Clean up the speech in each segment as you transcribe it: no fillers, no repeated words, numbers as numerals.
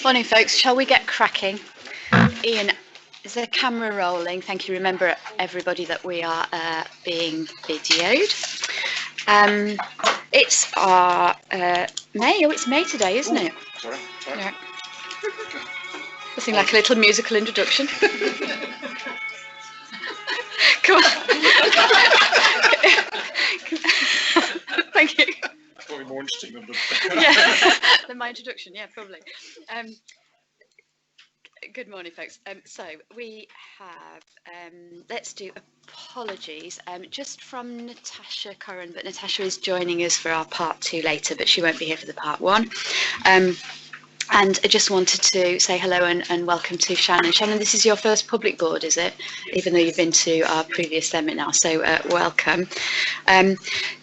Morning, folks. Shall we get cracking? Ian, is the camera rolling? Thank you. Remember, everybody, that we are being videoed. It's our May. Oh, it's May today, isn't it? Sorry. Yeah. Nothing like a little musical introduction. Come on. Thank you. Probably more interesting than than my introduction. Yeah, probably. Good morning, folks. So we have, let's do apologies, just from Natasha Curran, but Natasha is joining us for our part 2 later, but she won't be here for the part 1. And I just wanted to say hello and welcome to Shannon. Shannon, this is your first public board, is it? Yes. Even though you've been to our previous seminar, so welcome.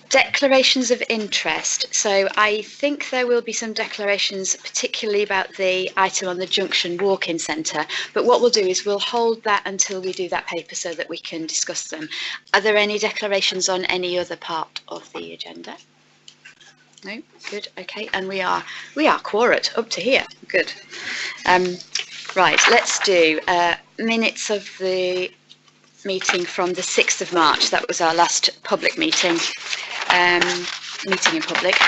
Declarations of interest. So I think there will be some declarations, particularly about the item on the Junction Walk-in Centre. But what we'll do is we'll hold that until we do that paper so that we can discuss them. Are there any declarations on any other part of the agenda? No? Good. Okay. And we are quorate up to here. Good. Right. Let's do minutes of the meeting from the 6th of March. That was our last public meeting. Meeting in public.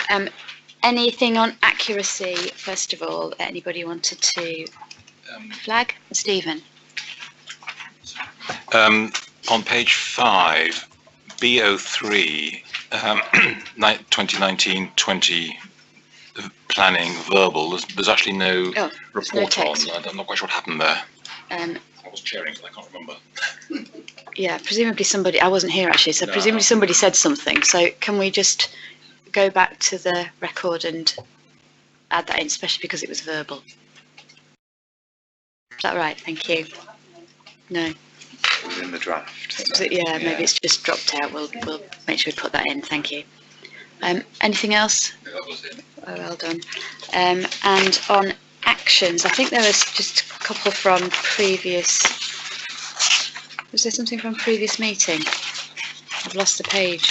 Anything on accuracy, first of all, anybody wanted to flag? Stephen. On page 5, BO3, 2019-20 planning verbal, there's actually no report on. I'm not quite sure what happened there. I was chairing, so I can't remember. Yeah, presumably somebody, I wasn't here actually, so presumably somebody said something. So can we just go back to the record and add that in, especially because it was verbal? Is that right? Thank you. No. It was in the draft. So. Yeah, maybe it's just dropped out. We'll make sure we put that in. Thank you. Anything else? No, that was it. Oh, well done. And on actions, I think there was just a couple from previous. Was there something from previous meeting? I've lost the page.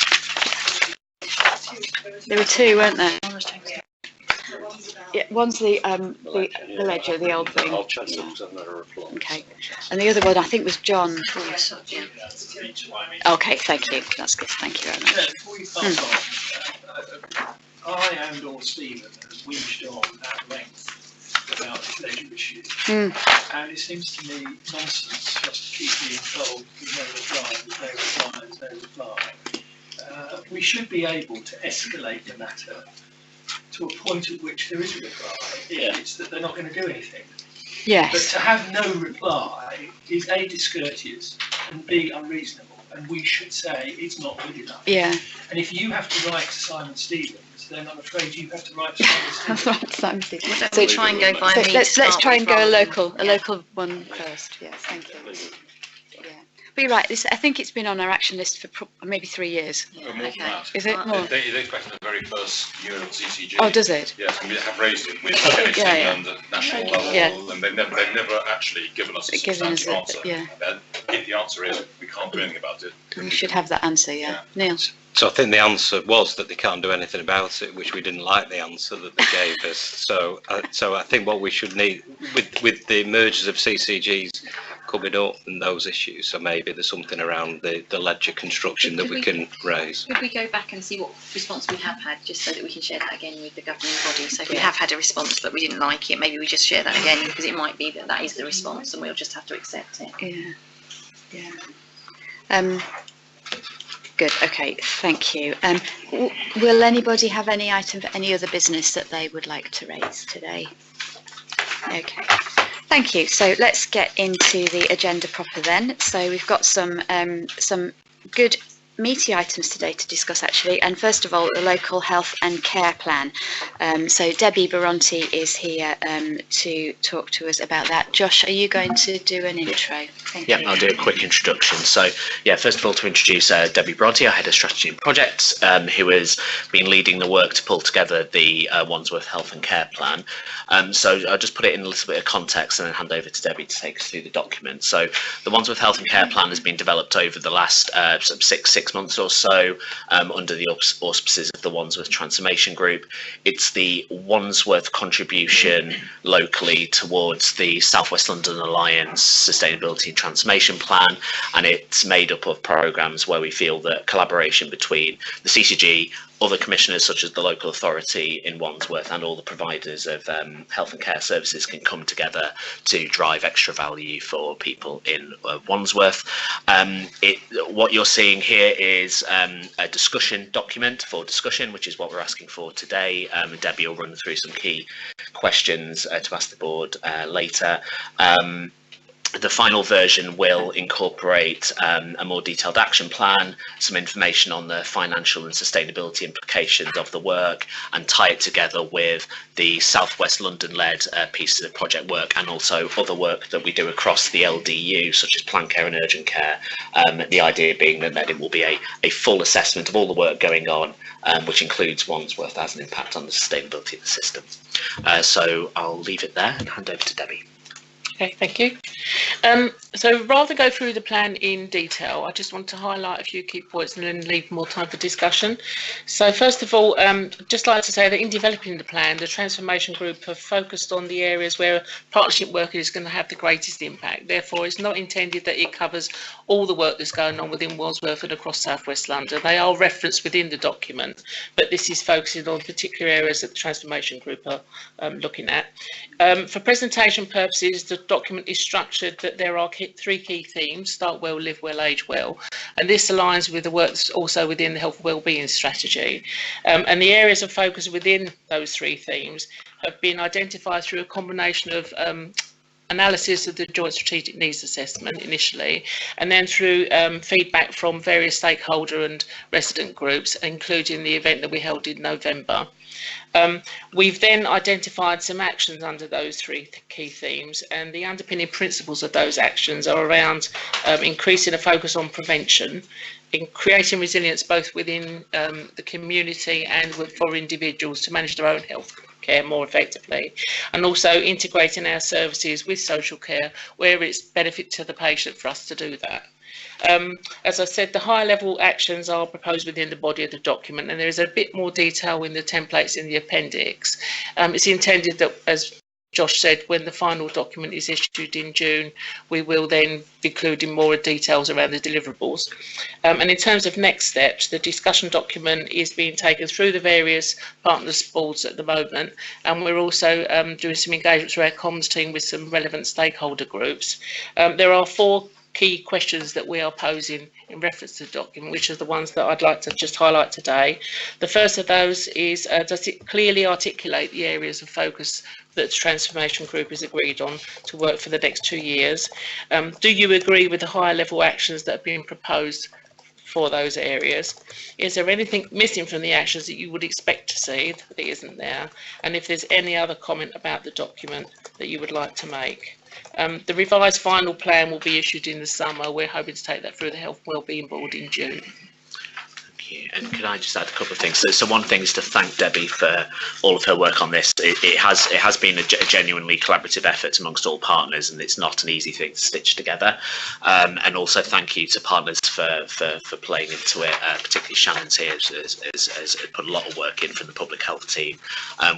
There were 2, weren't there? Yeah, one's the ledger, the old thing. I'll check them because I've never replied. Okay, and the other one I think was John. Okay, thank you. That's good. Thank you very much. I and/or Stephen has whinged on at length about this ledger issue, and it seems to me nonsense just to keep being told there's no reply. We should be able to escalate the matter to a point at which there is a reply. It's that they're not going to do anything. Yes. But to have no reply is A, discourteous, and B, unreasonable. And we should say it's not good enough. Yeah. And if you have to write to Simon Stevens, then I'm afraid you have to write to Simon Stevens. So try and go by me. Let's try and go a local one first. Yes, thank you. Yeah. But you're right. I think it's been on our action list for maybe 3 years. More than that. Is it more? They expect the very first unit of CCG. Oh, does it? Yes, and we have raised it with anything and the national level, and they've never actually given us a substantive answer. And if the answer is we can't do anything about it, we should have that answer. Yeah, Neil. So I think the answer was that they can't do anything about it, which we didn't like the answer that they gave us. So I think what we should need with the mergers of CCGs coming up and those issues, so maybe there's something around the ledger construction that we can raise. Could we go back and see what response we have had, just so that we can share that again with the governing body? So if we have had a response but we didn't like it, maybe we just share that again, because it might be that is the response and we'll just have to accept it. Yeah. Good. Okay. Thank you. Will anybody have any item for any other business that they would like to raise today? Okay. Thank you. So let's get into the agenda proper then. So we've got some good meaty items today to discuss actually, and first of all the local health and care plan. So Debbie Baronti is here to talk to us about that. Josh, are you going to do an intro? Thank you. I'll do a quick introduction. So first of all, to introduce Debbie Baronti, our head of strategy and projects, who has been leading the work to pull together the Wandsworth health and care plan. So I'll just put it in a little bit of context and then hand over to Debbie to take us through the document. So the Wandsworth health and care plan has been developed over the last six 6 months or so under the auspices of the Wandsworth Transformation Group. It's the Wandsworth contribution locally towards the South West London Alliance Sustainability and Transformation Plan, and it's made up of programmes where we feel that collaboration between the CCG, other commissioners such as the local authority in Wandsworth and all the providers of health and care services can come together to drive extra value for people in Wandsworth. What you're seeing here is a discussion document for discussion, which is what we're asking for today. Debbie will run through some key questions to ask the board later. The final version will incorporate a more detailed action plan, some information on the financial and sustainability implications of the work, and tie it together with the South West London-led pieces of project work and also other work that we do across the LDU, such as planned care and urgent care. The idea being that it will be a full assessment of all the work going on, which includes Wandsworth as an impact on the sustainability of the system. So I'll leave it there and hand over to Debbie. Okay, thank you. So rather than go through the plan in detail, I just want to highlight a few key points and then leave more time for discussion. So first of all, just like to say that in developing the plan, the Transformation Group have focused on the areas where partnership work is going to have the greatest impact. Therefore, it's not intended that it covers all the work that's going on within Wandsworth and across South West London. They are referenced within the document, but this is focusing on particular areas that the Transformation Group are looking at. For presentation purposes, the document is structured that there are three key themes: start well, live well, age well, and this aligns with the work that's also within the health and wellbeing strategy. And the areas of focus within those three themes have been identified through a combination of analysis of the joint strategic needs assessment initially, and then through feedback from various stakeholder and resident groups, including the event that we held in November. We've then identified some actions under those three key themes, and the underpinning principles of those actions are around increasing a focus on prevention, in creating resilience both within the community and for individuals to manage their own health care more effectively, and also integrating our services with social care where it's benefit to the patient for us to do that. As I said, the higher level actions are proposed within the body of the document, and there is a bit more detail in the templates in the appendix. It's intended that, as Josh said, when the final document is issued in June, we will then be including more details around the deliverables. And in terms of next steps, the discussion document is being taken through the various partners boards at the moment, and we're also doing some engagement through our comms team with some relevant stakeholder groups. There are 4 key questions that we are posing in reference to the document, which are the ones that I'd like to just highlight today. The first of those is, does it clearly articulate the areas of focus that the Transformation Group has agreed on to work for the next 2 years? Do you agree with the higher level actions that have been proposed for those areas? Is there anything missing from the actions that you would expect to see that isn't there? And if there's any other comment about the document that you would like to make? The revised final plan will be issued in the summer. We're hoping to take that through the Health and Wellbeing Board in June. And can I just add a couple of things? So one thing is to thank Debbie for all of her work on this. It has been a genuinely collaborative effort amongst all partners, and it's not an easy thing to stitch together. And also thank you to partners for playing into it. Particularly Shannon's here has put a lot of work in from the public health team.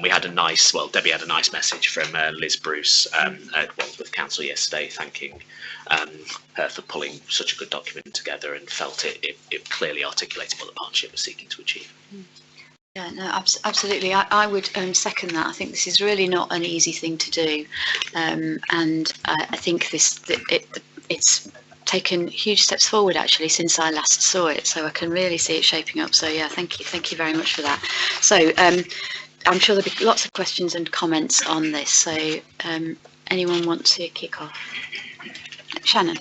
We had Debbie had a nice message from Liz Bruce at Wandsworth Council yesterday, thanking her for pulling such a good document together, and felt it clearly articulated what the partnership was seeking to achieve. Yeah, no, absolutely. I would second that. I think this is really not an easy thing to do, and I think it's taken huge steps forward actually since I last saw it. So I can really see it shaping up. So yeah, thank you very much for that. So I'm sure there'll be lots of questions and comments on this. So anyone want to kick off? Shannon.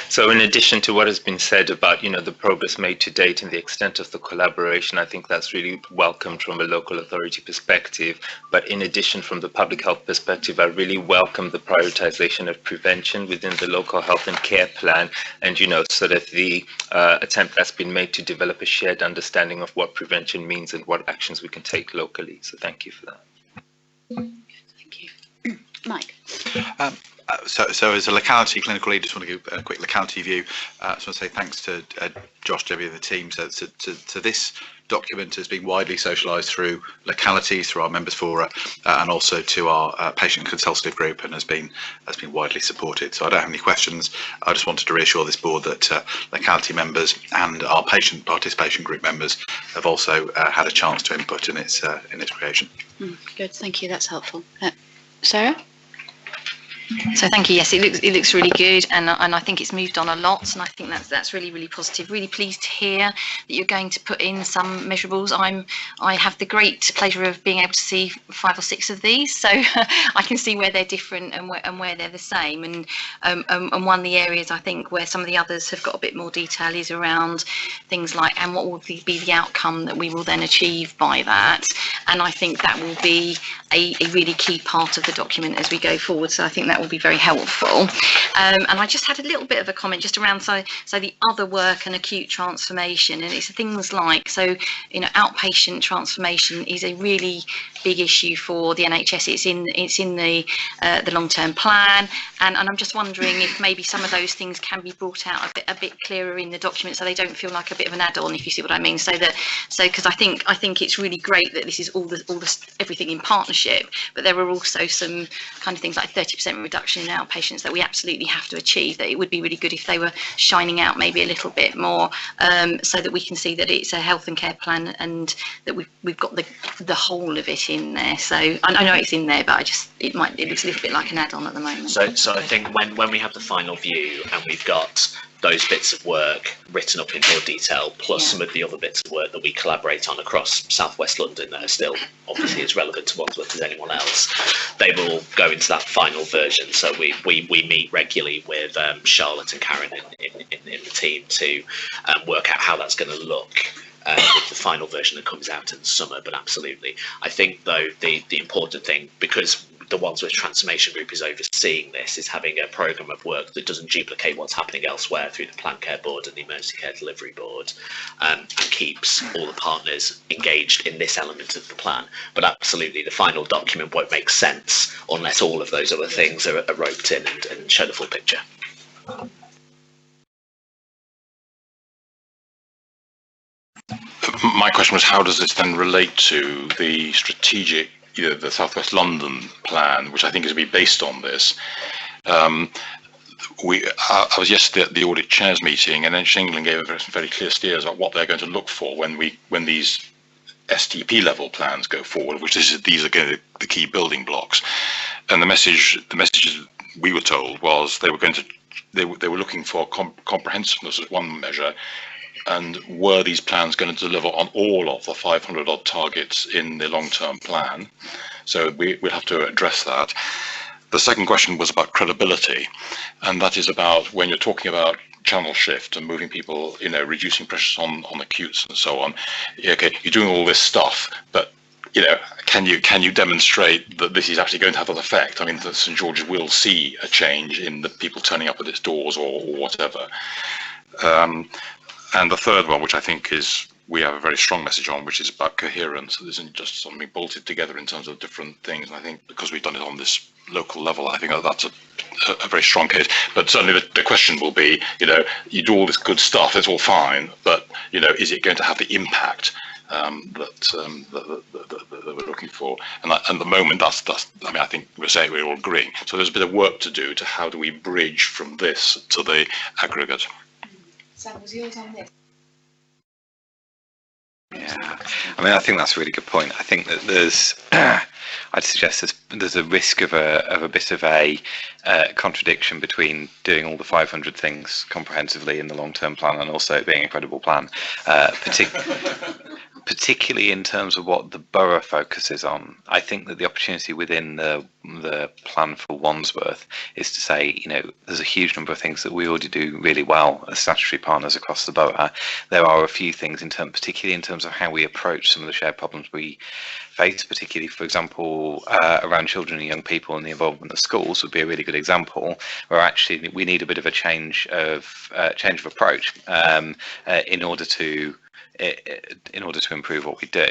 So in addition to what has been said about, the progress made to date and the extent of the collaboration, I think that's really welcomed from a local authority perspective. But in addition, from the public health perspective, I really welcome the prioritization of prevention within the local health and care plan, and, sort of the attempt that's been made to develop a shared understanding of what prevention means and what actions we can take locally. So thank you for that. Thank you. Mike. So as a locality clinical lead, just want to give a quick locality view. I just want to say thanks to Josh, Debbie and the team. So to this document has been widely socialised through localities, through our members fora, and also to our patient consultative group, and has been widely supported. So I don't have any questions. I just wanted to reassure this board that locality members and our patient participation group members have also had a chance to input in its creation. Good, thank you. That's helpful. Sarah? So thank you. Yes, it looks really good, and I think it's moved on a lot, and I think that's really positive. Really pleased to hear that you're going to put in some measurables. I have the great pleasure of being able to see 5 or 6 of these, so I can see where they're different and where they're the same. And one of the areas I think where some of the others have got a bit more detail is around things like, and what will be the outcome that we will then achieve by that. And I think that will be a really key part of the document as we go forward. So I think that will be very helpful. And I just had a little bit of a comment just around so the other work and acute transformation, and it's things like, so outpatient transformation is a really big issue for the NHS. It's in the long-term plan, and I'm just wondering if maybe some of those things can be brought out a bit clearer in the document, so they don't feel like a bit of an add-on, if you see what I mean. So because I think it's really great that this is all everything in partnership, but there are also some kind of things like 30% reduction in outpatients that we absolutely have to achieve, that it would be really good if they were shining out maybe a little bit more, so that we can see that it's a health and care plan and that we've got the whole of it in there. So I know it's in there, but it looks a little bit like an add-on at the moment. So I think when we have the final view and we've got those bits of work written up in more detail, plus some of the other bits of work that we collaborate on across South West London that are still obviously as relevant to Wandsworth as anyone else, they will go into that final version. So we meet regularly with Charlotte and Karen in the team to work out how that's going to look with the final version that comes out in the summer. But absolutely, I think though the important thing, because the Wandsworth Transformation Group is overseeing this, is having a programme of work that doesn't duplicate what's happening elsewhere through the Planned Care Board and the Emergency Care Delivery Board, and keeps all the partners engaged in this element of the plan. But absolutely, the final document won't make sense unless all of those other things are roped in and show the full picture. My question was, how does this then relate to the strategic, the South West London plan, which I think is going to be based on this? I was yesterday at the audit chairs meeting, and NHS England gave a very clear steers about what they're going to look for when these STP level plans go forward, which these are going to be the key building blocks. And the messages we were told was they were looking for comprehensiveness as one measure. And were these plans going to deliver on all of the 500 odd targets in the long-term plan? So we'll have to address that. The second question was about credibility, and that is about when you're talking about channel shift and moving people, reducing pressures on acutes and so on. Okay, you're doing all this stuff, but can you demonstrate that this is actually going to have an effect? I mean, that St George's will see a change in the people turning up at its doors or whatever. And the third one, which I think we have a very strong message on, which is about coherence. It isn't just something bolted together in terms of different things. And I think because we've done it on this local level, I think that's a very strong case. But certainly the question will be, you do all this good stuff, it's all fine, but is it going to have the impact that we're looking for? And at the moment, I think we're all agreeing. So there's a bit of work to do to how do we bridge from this to the aggregate. Sam, was yours on this? Yeah, I think that's a really good point. I think that I'd suggest there's a risk of a bit of a contradiction between doing all the 500 things comprehensively in the long-term plan and also it being a credible plan, particularly in terms of what the borough focuses on. I think that the opportunity within the plan for Wandsworth is to say, there's a huge number of things that we already do really well as statutory partners across the borough. There are a few things particularly in terms of how we approach some of the shared problems we face, particularly, for example, around children and young people and the involvement of schools would be a really good example, where actually we need a bit of a change of approach in order to in order to improve what we do.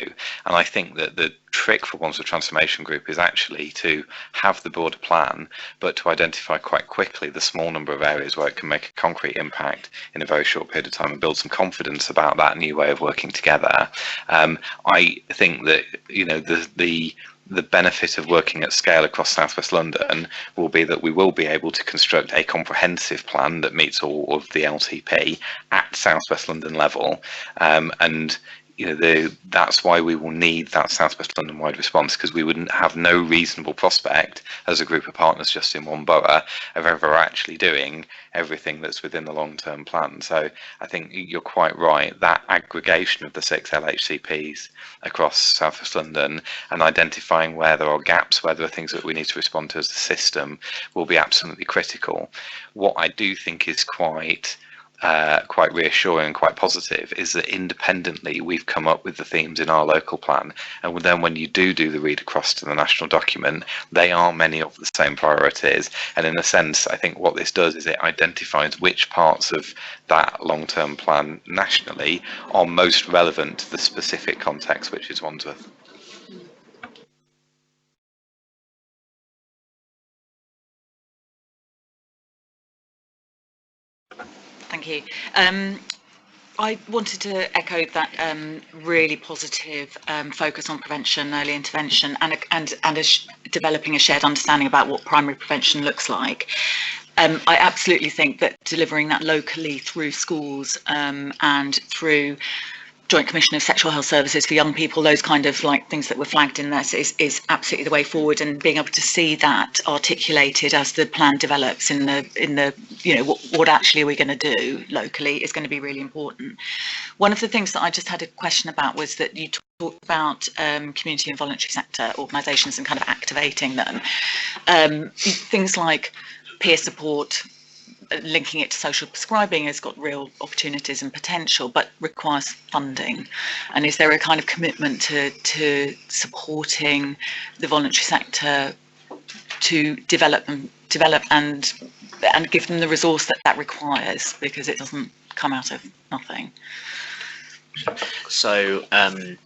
And I think that the trick for Wandsworth Transformation Group is actually to have the broader plan, but to identify quite quickly the small number of areas where it can make a concrete impact in a very short period of time and build some confidence about that new way of working together. I think that, you know, the benefit of working at scale across South West London will be that we will be able to construct a comprehensive plan that meets all of the LTP at South West London level, and you know, that's why we will need that South West London wide response, because we wouldn't have no reasonable prospect as a group of partners just in one borough of ever actually doing everything that's within the long-term plan. So I think you're quite right, that aggregation of the 6 LHCPs across South West London and identifying where there are gaps, where there are things that we need to respond to as a system, will be absolutely critical. What I do think is quite reassuring and quite positive is that independently we've come up with the themes in our local plan, and then when you do the read across to the national document, they are many of the same priorities. And in a sense, I think what this does is it identifies which parts of that long-term plan nationally are most relevant to the specific context, which is Wandsworth. Thank you. I wanted to echo that really positive focus on prevention, early intervention, and developing a shared understanding about what primary prevention looks like. I absolutely think that delivering that locally through schools and through Joint Commission of Sexual Health Services for young people, those kind of like things that were flagged in this is absolutely the way forward, and being able to see that articulated as the plan develops in the you know, what actually are we going to do locally is going to be really important. One of the things that I just had a question about was that you talked about community and voluntary sector organisations and kind of activating them. Things like peer support, linking it to social prescribing has got real opportunities and potential, but requires funding. And is there a kind of commitment to supporting the voluntary sector to develop and give them the resource that requires, because it doesn't come out of nothing? So as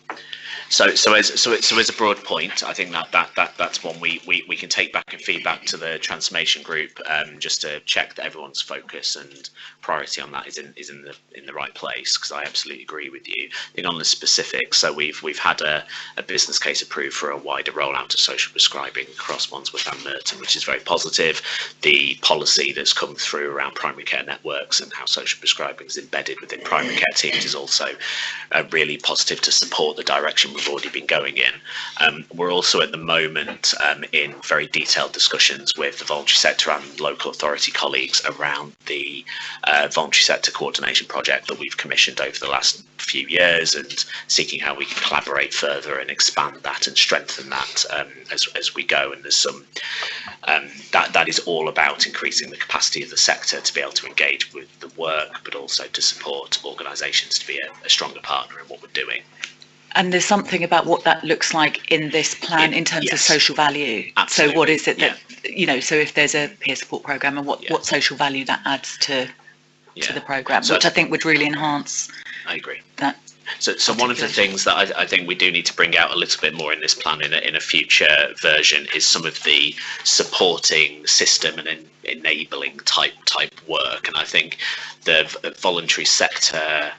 a broad point, I think that's one we can take back and feedback to the transformation group, just to check that everyone's focus and priority on that is in the right place, because I absolutely agree with you. I think on the specifics, so we've had a business case approved for a wider rollout of social prescribing across Wandsworth and Merton, which is very positive. The policy that's come through around primary care networks and how social prescribing is embedded within primary care teams is also really positive to support the direction we've already been going in. We're also at the moment in very detailed discussions with the voluntary sector and local authority colleagues around the voluntary sector coordination project that we've commissioned over the last few years, and seeking how we can collaborate further and expand that and strengthen that as we go. And there's some that is all about increasing the capacity of the sector to be able to engage with the work, but also to support organisations to be a stronger partner in what we're doing. And there's something about what that looks like in this plan in terms of social value. Absolutely. So what is it that, you know, so if there's a peer support programme, and what social value that adds to the programme, which I think would really enhance. I agree. That. So one of the things that I think we do need to bring out a little bit more in this plan in a future version is some of the supporting system and enabling type work. And I think the voluntary sector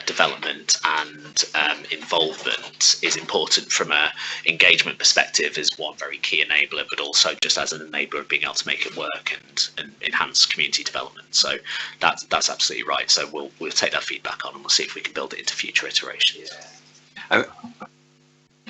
development and involvement is important from a engagement perspective as one very key enabler, but also just as an enabler of being able to make it work and enhance community development. So that's absolutely right. So we'll take that feedback on and we'll see if we can build it into future iterations.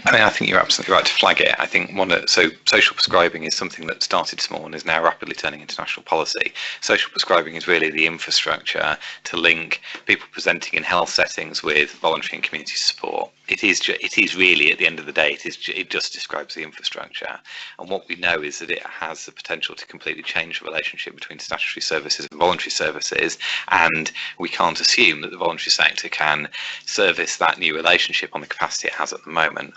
I mean, I think you're absolutely right to flag it. I think so social prescribing is something that started small and is now rapidly turning into national policy. Social prescribing is really the infrastructure to link people presenting in health settings with voluntary and community support. It is really, at the end of the day, it just describes the infrastructure. And what we know is that it has the potential to completely change the relationship between statutory services and voluntary services. And we can't assume that the voluntary sector can service that new relationship on the capacity it has at the moment.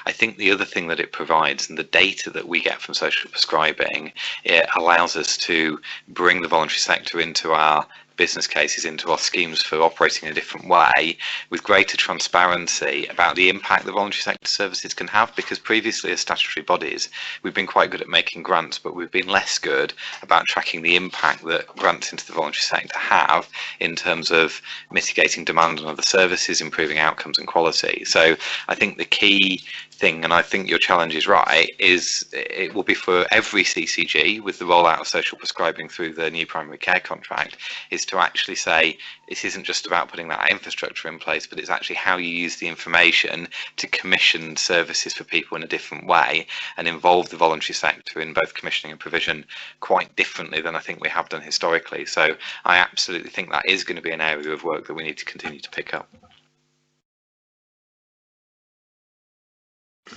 I think the other thing that it provides, and the data that we get from social prescribing, it allows us to bring the voluntary sector into our business cases into our schemes for operating in a different way, with greater transparency about the impact the voluntary sector services can have, because previously as statutory bodies we've been quite good at making grants, but we've been less good about tracking the impact that grants into the voluntary sector have in terms of mitigating demand on other services, improving outcomes and quality. So I think the key thing, and I think your challenge is right, is it will be for every CCG with the rollout of social prescribing through the new primary care contract, is to actually say this isn't just about putting that infrastructure in place, but it's actually how you use the information to commission services for people in a different way and involve the voluntary sector in both commissioning and provision quite differently than I think we have done historically. So I absolutely think that is going to be an area of work that we need to continue to pick up.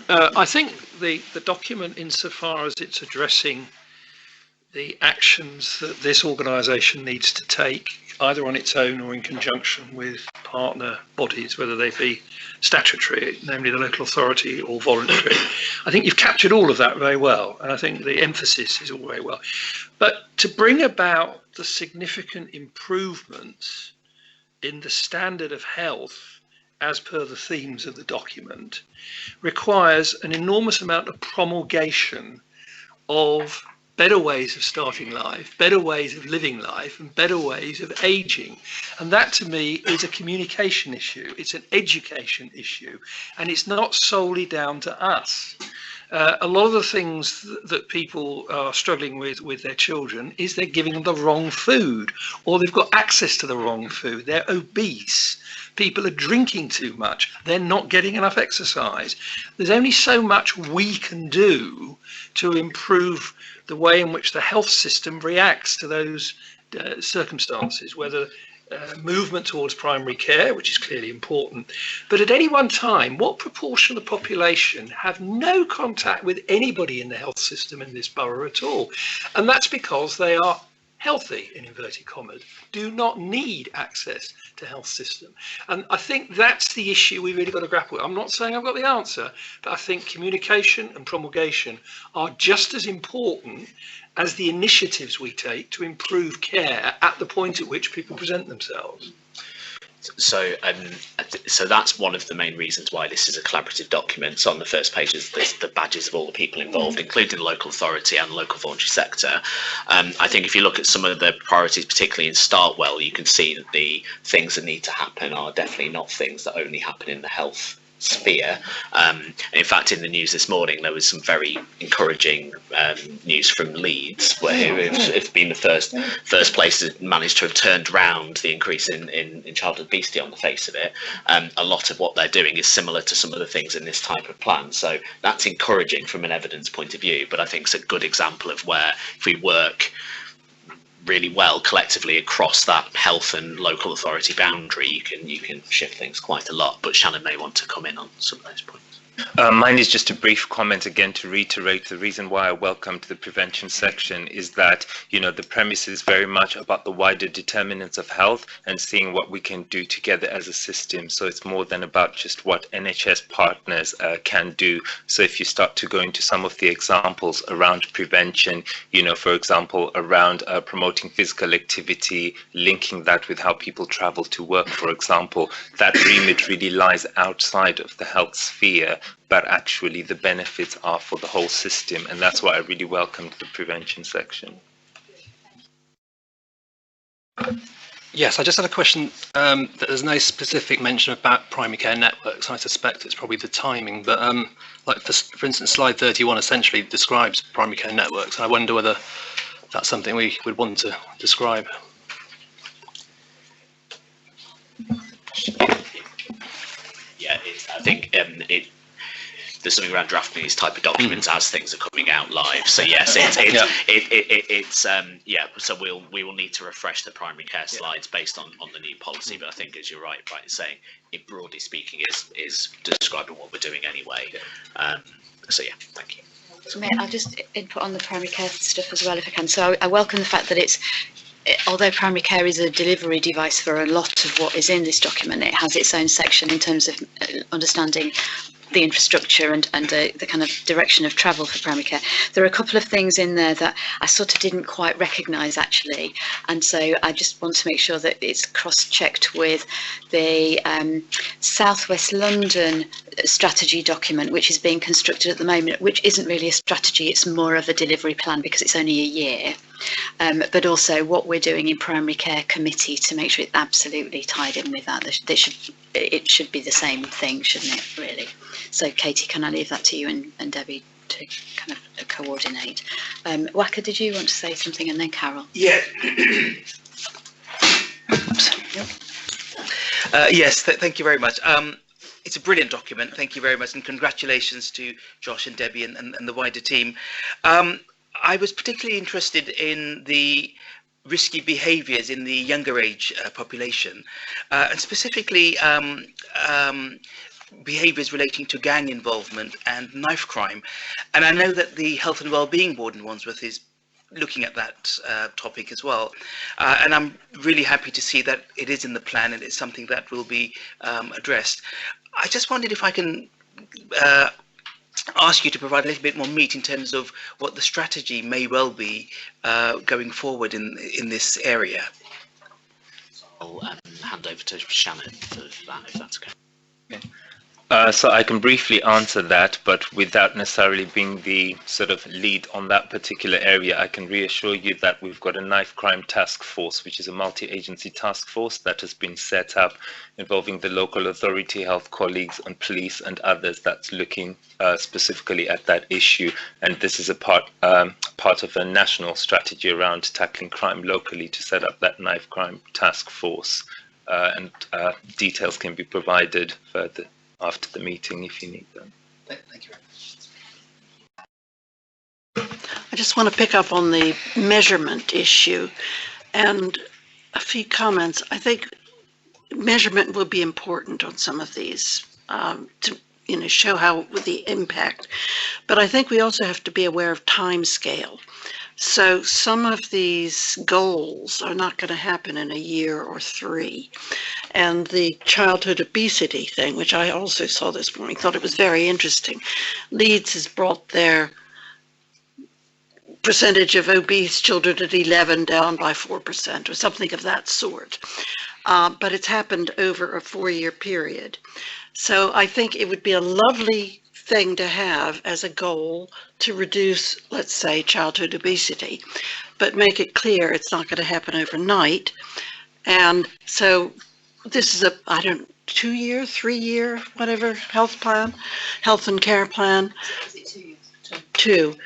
I think the document, insofar as it's addressing the actions that this organisation needs to take, either on its own or in conjunction with partner bodies, whether they be statutory, namely the local authority, or voluntary, I think you've captured all of that very well, and I think the emphasis is all very well. But to bring about the significant improvements in the standard of health as per the themes of the document requires an enormous amount of promulgation of better ways of starting life, better ways of living life, and better ways of aging. And that to me is a communication issue, it's an education issue, and it's not solely down to us. A lot of the things that people are struggling with their children is they're giving them the wrong food, or they've got access to the wrong food, they're obese, people are drinking too much, they're not getting enough exercise. There's only so much we can do to improve the way in which the health system reacts to those circumstances, whether movement towards primary care, which is clearly important, but at any one time, what proportion of the population have no contact with anybody in the health system in this borough at all? And that's because they are healthy, in inverted commas, do not need access to health system. And I think that's the issue we really got to grapple with. I'm not saying I've got the answer, but I think communication and promulgation are just as important as the initiatives we take to improve care at the point at which people present themselves. So that's one of the main reasons why this is a collaborative document. So on the first page is the badges of all the people involved, including the local authority and the local voluntary sector. I think if you look at some of the priorities, particularly in Start Well, you can see that the things that need to happen are definitely not things that only happen in the health sphere. In fact, in the news this morning, there was some very encouraging news from Leeds, where it's been the first place that managed to have turned round the increase in childhood obesity on the face of it. A lot of what they're doing is similar to some of the things in this type of plan. So that's encouraging from an evidence point of view, but I think it's a good example of where if we work really well collectively across that health and local authority boundary, you can shift things quite a lot. But Shannon may want to come in on some of those points. Mine is just a brief comment again to reiterate the reason why I welcomed the prevention section is that, you know, the premise is very much about the wider determinants of health and seeing what we can do together as a system. So it's more than about just what NHS partners can do. So if you start to go into some of the examples around prevention, you know, for example, around promoting physical activity, linking that with how people travel to work, for example, that remit really lies outside of the health sphere, but actually the benefits are for the whole system, and that's why I really welcomed the prevention section. Yes, I just had a question that there's no specific mention about primary care networks. I suspect it's probably the timing, but like for instance, slide 31 essentially describes primary care networks, and I wonder whether that's something we would want to describe. Yeah, I think there's something around drafting these type of documents as things are coming out live. So yes, So we will need to refresh the primary care slides based on the new policy. But I think, as you're right in saying, it broadly speaking is describing what we're doing anyway. So yeah, thank you. So I'll just input on the primary care stuff as well if I can. So I welcome the fact that although primary care is a delivery device for a lot of what is in this document, it has its own section in terms of understanding the infrastructure and the kind of direction of travel for primary care. There are a couple of things in there that I sort of didn't quite recognise actually, and so I just want to make sure that it's cross-checked with the South West London strategy document, which is being constructed at the moment, which isn't really a strategy, it's more of a delivery plan because it's only a year. But also what we're doing in primary care committee to make sure it's absolutely tied in with that. It should be the same thing, shouldn't it, really? So Katie, can I leave that to you and Debbie to kind of coordinate? Waka, did you want to say something, and then Carol? Yeah. Yes, thank you very much. It's a brilliant document. Thank you very much, and congratulations to Josh and Debbie and the wider team. I was particularly interested in the risky behaviours in the younger age population, and specifically behaviours relating to gang involvement and knife crime. And I know that the Health and Wellbeing Board in Wandsworth is looking at that topic as well. And I'm really happy to see that it is in the plan and it's something that will be addressed. I just wondered if I can ask you to provide a little bit more meat in terms of what the strategy may well be going forward in this area. I'll hand over to Shannon for that, if that's okay. Okay. So I can briefly answer that, but without necessarily being the sort of lead on that particular area, I can reassure you that we've got a knife crime task force, which is a multi-agency task force that has been set up involving the local authority, health colleagues and police and others that's looking specifically at that issue. And this is a part of a national strategy around tackling crime locally to set up that knife crime task force. And details can be provided further after the meeting if you need them. Thank you very much. I just want to pick up on the measurement issue and a few comments. I think measurement will be important on some of these to show how the impact, but I think we also have to be aware of time scale. So some of these goals are not going to happen in a year or 3. And the childhood obesity thing, which I also saw this morning, thought it was very interesting. Leeds has brought their percentage of obese children at 11 down by 4% or something of that sort. But it's happened over a 4-year period. So I think it would be a lovely thing to have as a goal to reduce, let's say, childhood obesity, but make it clear it's not going to happen overnight. And so this is a, 2-year, 3-year, whatever, health and care plan. 2 years. 2.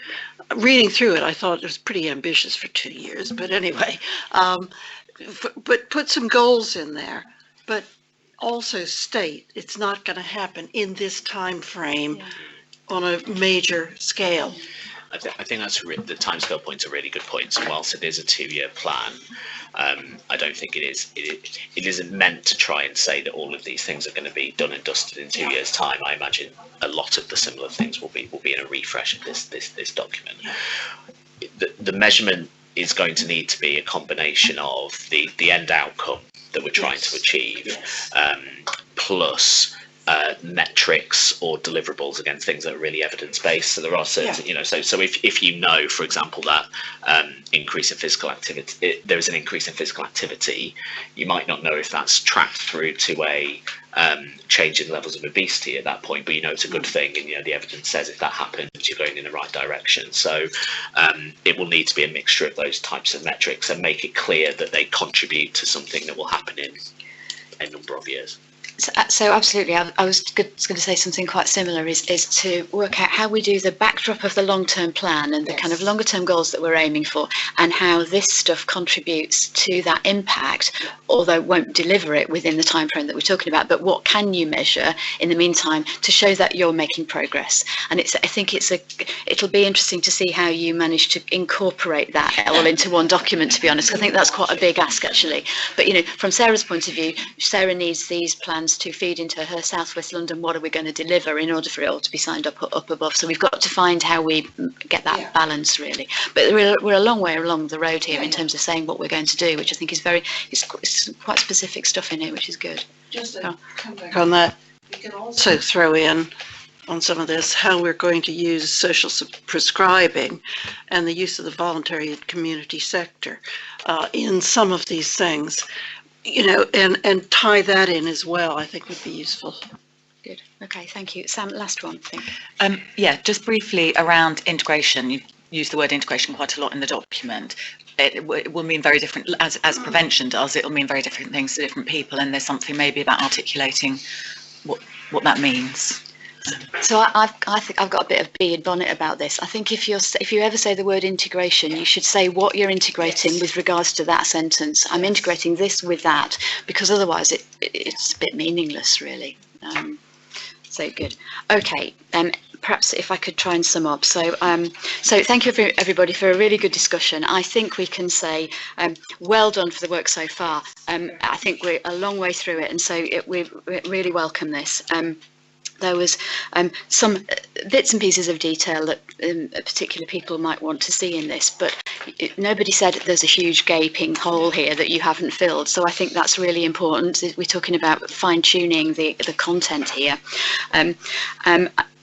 Reading through it, I thought it was pretty ambitious for 2 years, but anyway, but put some goals in there, but also state it's not going to happen in this time frame on a major scale. I think that's the timescale point's a really good point. So whilst it is a 2-year plan, I don't think it is. It isn't meant to try and say that all of these things are going to be done and dusted in 2 years' time. I imagine a lot of the similar things will be in a refresh of this document. The measurement is going to need to be a combination of the end outcome that we're trying to achieve, plus metrics or deliverables against things that are really evidence-based. So there are certain, so if you know, for example, that increase in physical activity, there is an increase in physical activity, you might not know if that's tracked through to a change in levels of obesity at that point, but it's a good thing, and the evidence says if that happens, you're going in the right direction. So it will need to be a mixture of those types of metrics and make it clear that they contribute to something that will happen in a number of years. So absolutely, I was going to say something quite similar, is to work out how we do the backdrop of the long-term plan and the kind of longer-term goals that we're aiming for, and how this stuff contributes to that impact, although it won't deliver it within the time frame that we're talking about. But what can you measure in the meantime to show that you're making progress? And I think it'll be interesting to see how you manage to incorporate that all into one document, to be honest. I think that's quite a big ask, actually. But from Sarah's point of view, Sarah needs these plans to feed into her South West London. What are we going to deliver in order for it all to be signed up above? So we've got to find how we get that balance, really. But we're a long way along the road here in terms of saying what we're going to do, which I think is it's quite specific stuff in it, which is good. Just to come back on that, we can also throw in on some of this, how we're going to use social prescribing and the use of the voluntary and community sector in some of these things, you know, and tie that in as well, I think would be useful. Good. Okay, thank you. Sam, last one, I think. Yeah, just briefly around integration. You use the word integration quite a lot in the document. It will mean very different, as prevention does, it'll mean very different things to different people, and there's something maybe about articulating what that means. So I think I've got a bit of bee in bonnet about this. I think if you ever say the word integration, you should say what you're integrating with regards to that sentence. I'm integrating this with that, because otherwise it's a bit meaningless, really. So good. Okay. Perhaps if I could try and sum up. So thank you everybody for a really good discussion. I think we can say well done for the work so far. I think we're a long way through it, and so we really welcome this. There was some bits and pieces of detail that particular people might want to see in this, but nobody said there's a huge gaping hole here that you haven't filled. So I think that's really important. We're talking about fine-tuning the content here.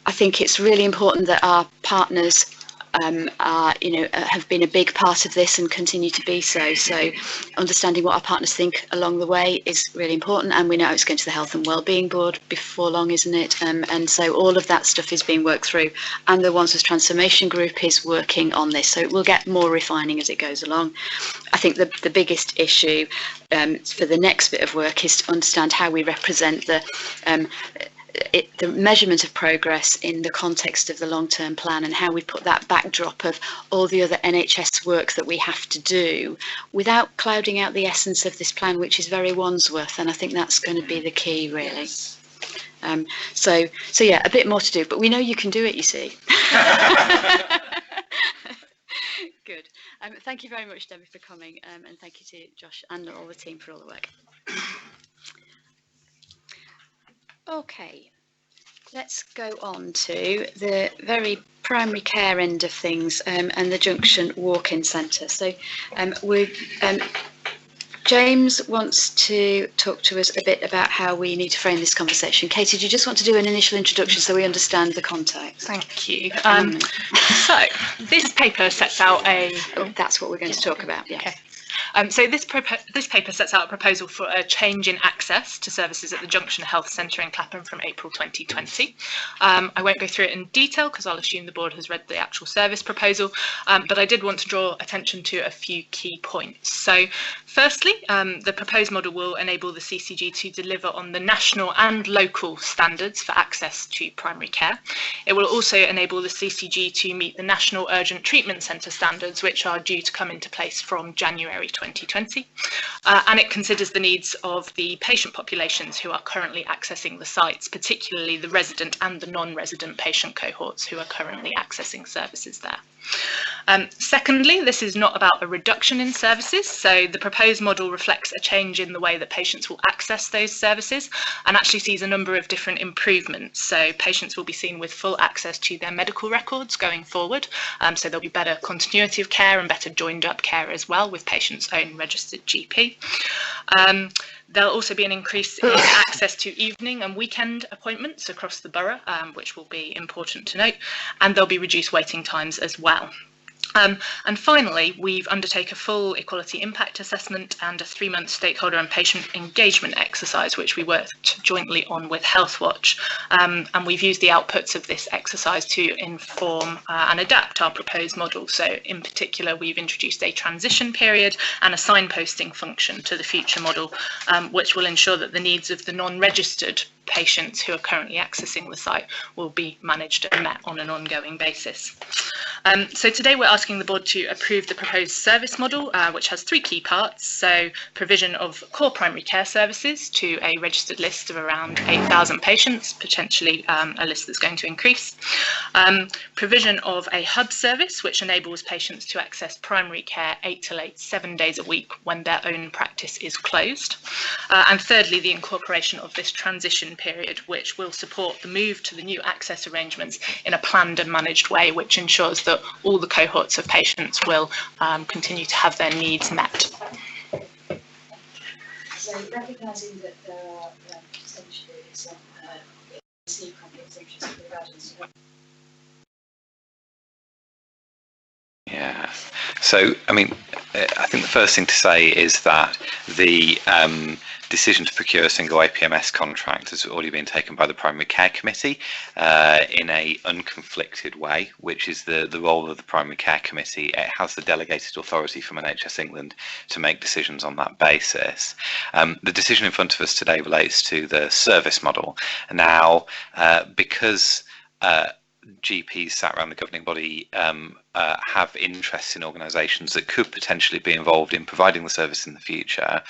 I think it's really important that our partners have been a big part of this and continue to be so. So understanding what our partners think along the way is really important, and we know it's going to the Health and Wellbeing Board before long, isn't it? And so all of that stuff is being worked through, and the Wandsworth Transformation Group is working on this, so we'll get more refining as it goes along. I think the biggest issue for the next bit of work is to understand how we represent the measurement of progress in the context of the long-term plan, and how we put that backdrop of all the other NHS work that we have to do without clouding out the essence of this plan, which is very Wandsworth, and I think that's going to be the key, really. So yeah, a bit more to do, but we know you can do it, you see. Good. Thank you very much, Debbie, for coming, and thank you to Josh and all the team for all the work. Okay, let's go on to the very primary care end of things, and the Junction Walk-in Centre. So James wants to talk to us a bit about how we need to frame this conversation. Katie, do you just want to do an initial introduction so we understand the context? Thank you. So this paper sets out a... Oh, that's what we're going to talk about, yeah. Okay. So this paper sets out a proposal for a change in access to services at the Junction Health Centre in Clapham from April 2020. I won't go through it in detail because I'll assume the board has read the actual service proposal, but I did want to draw attention to a few key points. So firstly, the proposed model will enable the CCG to deliver on the national and local standards for access to primary care. It will also enable the CCG to meet the National Urgent Treatment Centre standards, which are due to come into place from January 2020, and it considers the needs of the patient populations who are currently accessing the sites, particularly the resident and the non-resident patient cohorts who are currently accessing services there. Secondly, this is not about a reduction in services, so the proposed model reflects a change in the way that patients will access those services and actually sees a number of different improvements. So patients will be seen with full access to their medical records going forward, so there'll be better continuity of care and better joined up care as well with patients' own registered GP. There'll also be an increase in access to evening and weekend appointments across the borough, which will be important to note, and there'll be reduced waiting times as well. And finally, we've undertaken a full equality impact assessment and a 3-month stakeholder and patient engagement exercise, which we worked jointly on with Healthwatch. And we've used the outputs of this exercise to inform and adapt our proposed model. So in particular, we've introduced a transition period and a signposting function to the future model, which will ensure that the needs of the non-registered patients who are currently accessing the site will be managed and met on an ongoing basis. So today we're asking the board to approve the proposed service model, which has 3 key parts. So provision of core primary care services to a registered list of around 8,000 patients, potentially a list that's going to increase. Provision of a hub service, which enables patients to access primary care 8 till 8, 7 days a week when their own practice is closed. And thirdly, the incorporation of this transition period, which will support the move to the new access arrangements in a planned and managed way, which ensures that all the cohorts of patients will continue to have their needs met. So recognising that there are essentially some see conflicts of interest with regards to. Yeah. So, I mean, I think the first thing to say is that the decision to procure a single APMS contract has already been taken by the Primary Care Committee in a unconflicted way, which is the role of the Primary Care Committee. It has the delegated authority from NHS England to make decisions on that basis. The decision in front of us today relates to the service model. Now, because GPs sat around the governing body have interests in organisations that could potentially be involved in providing the service in the future,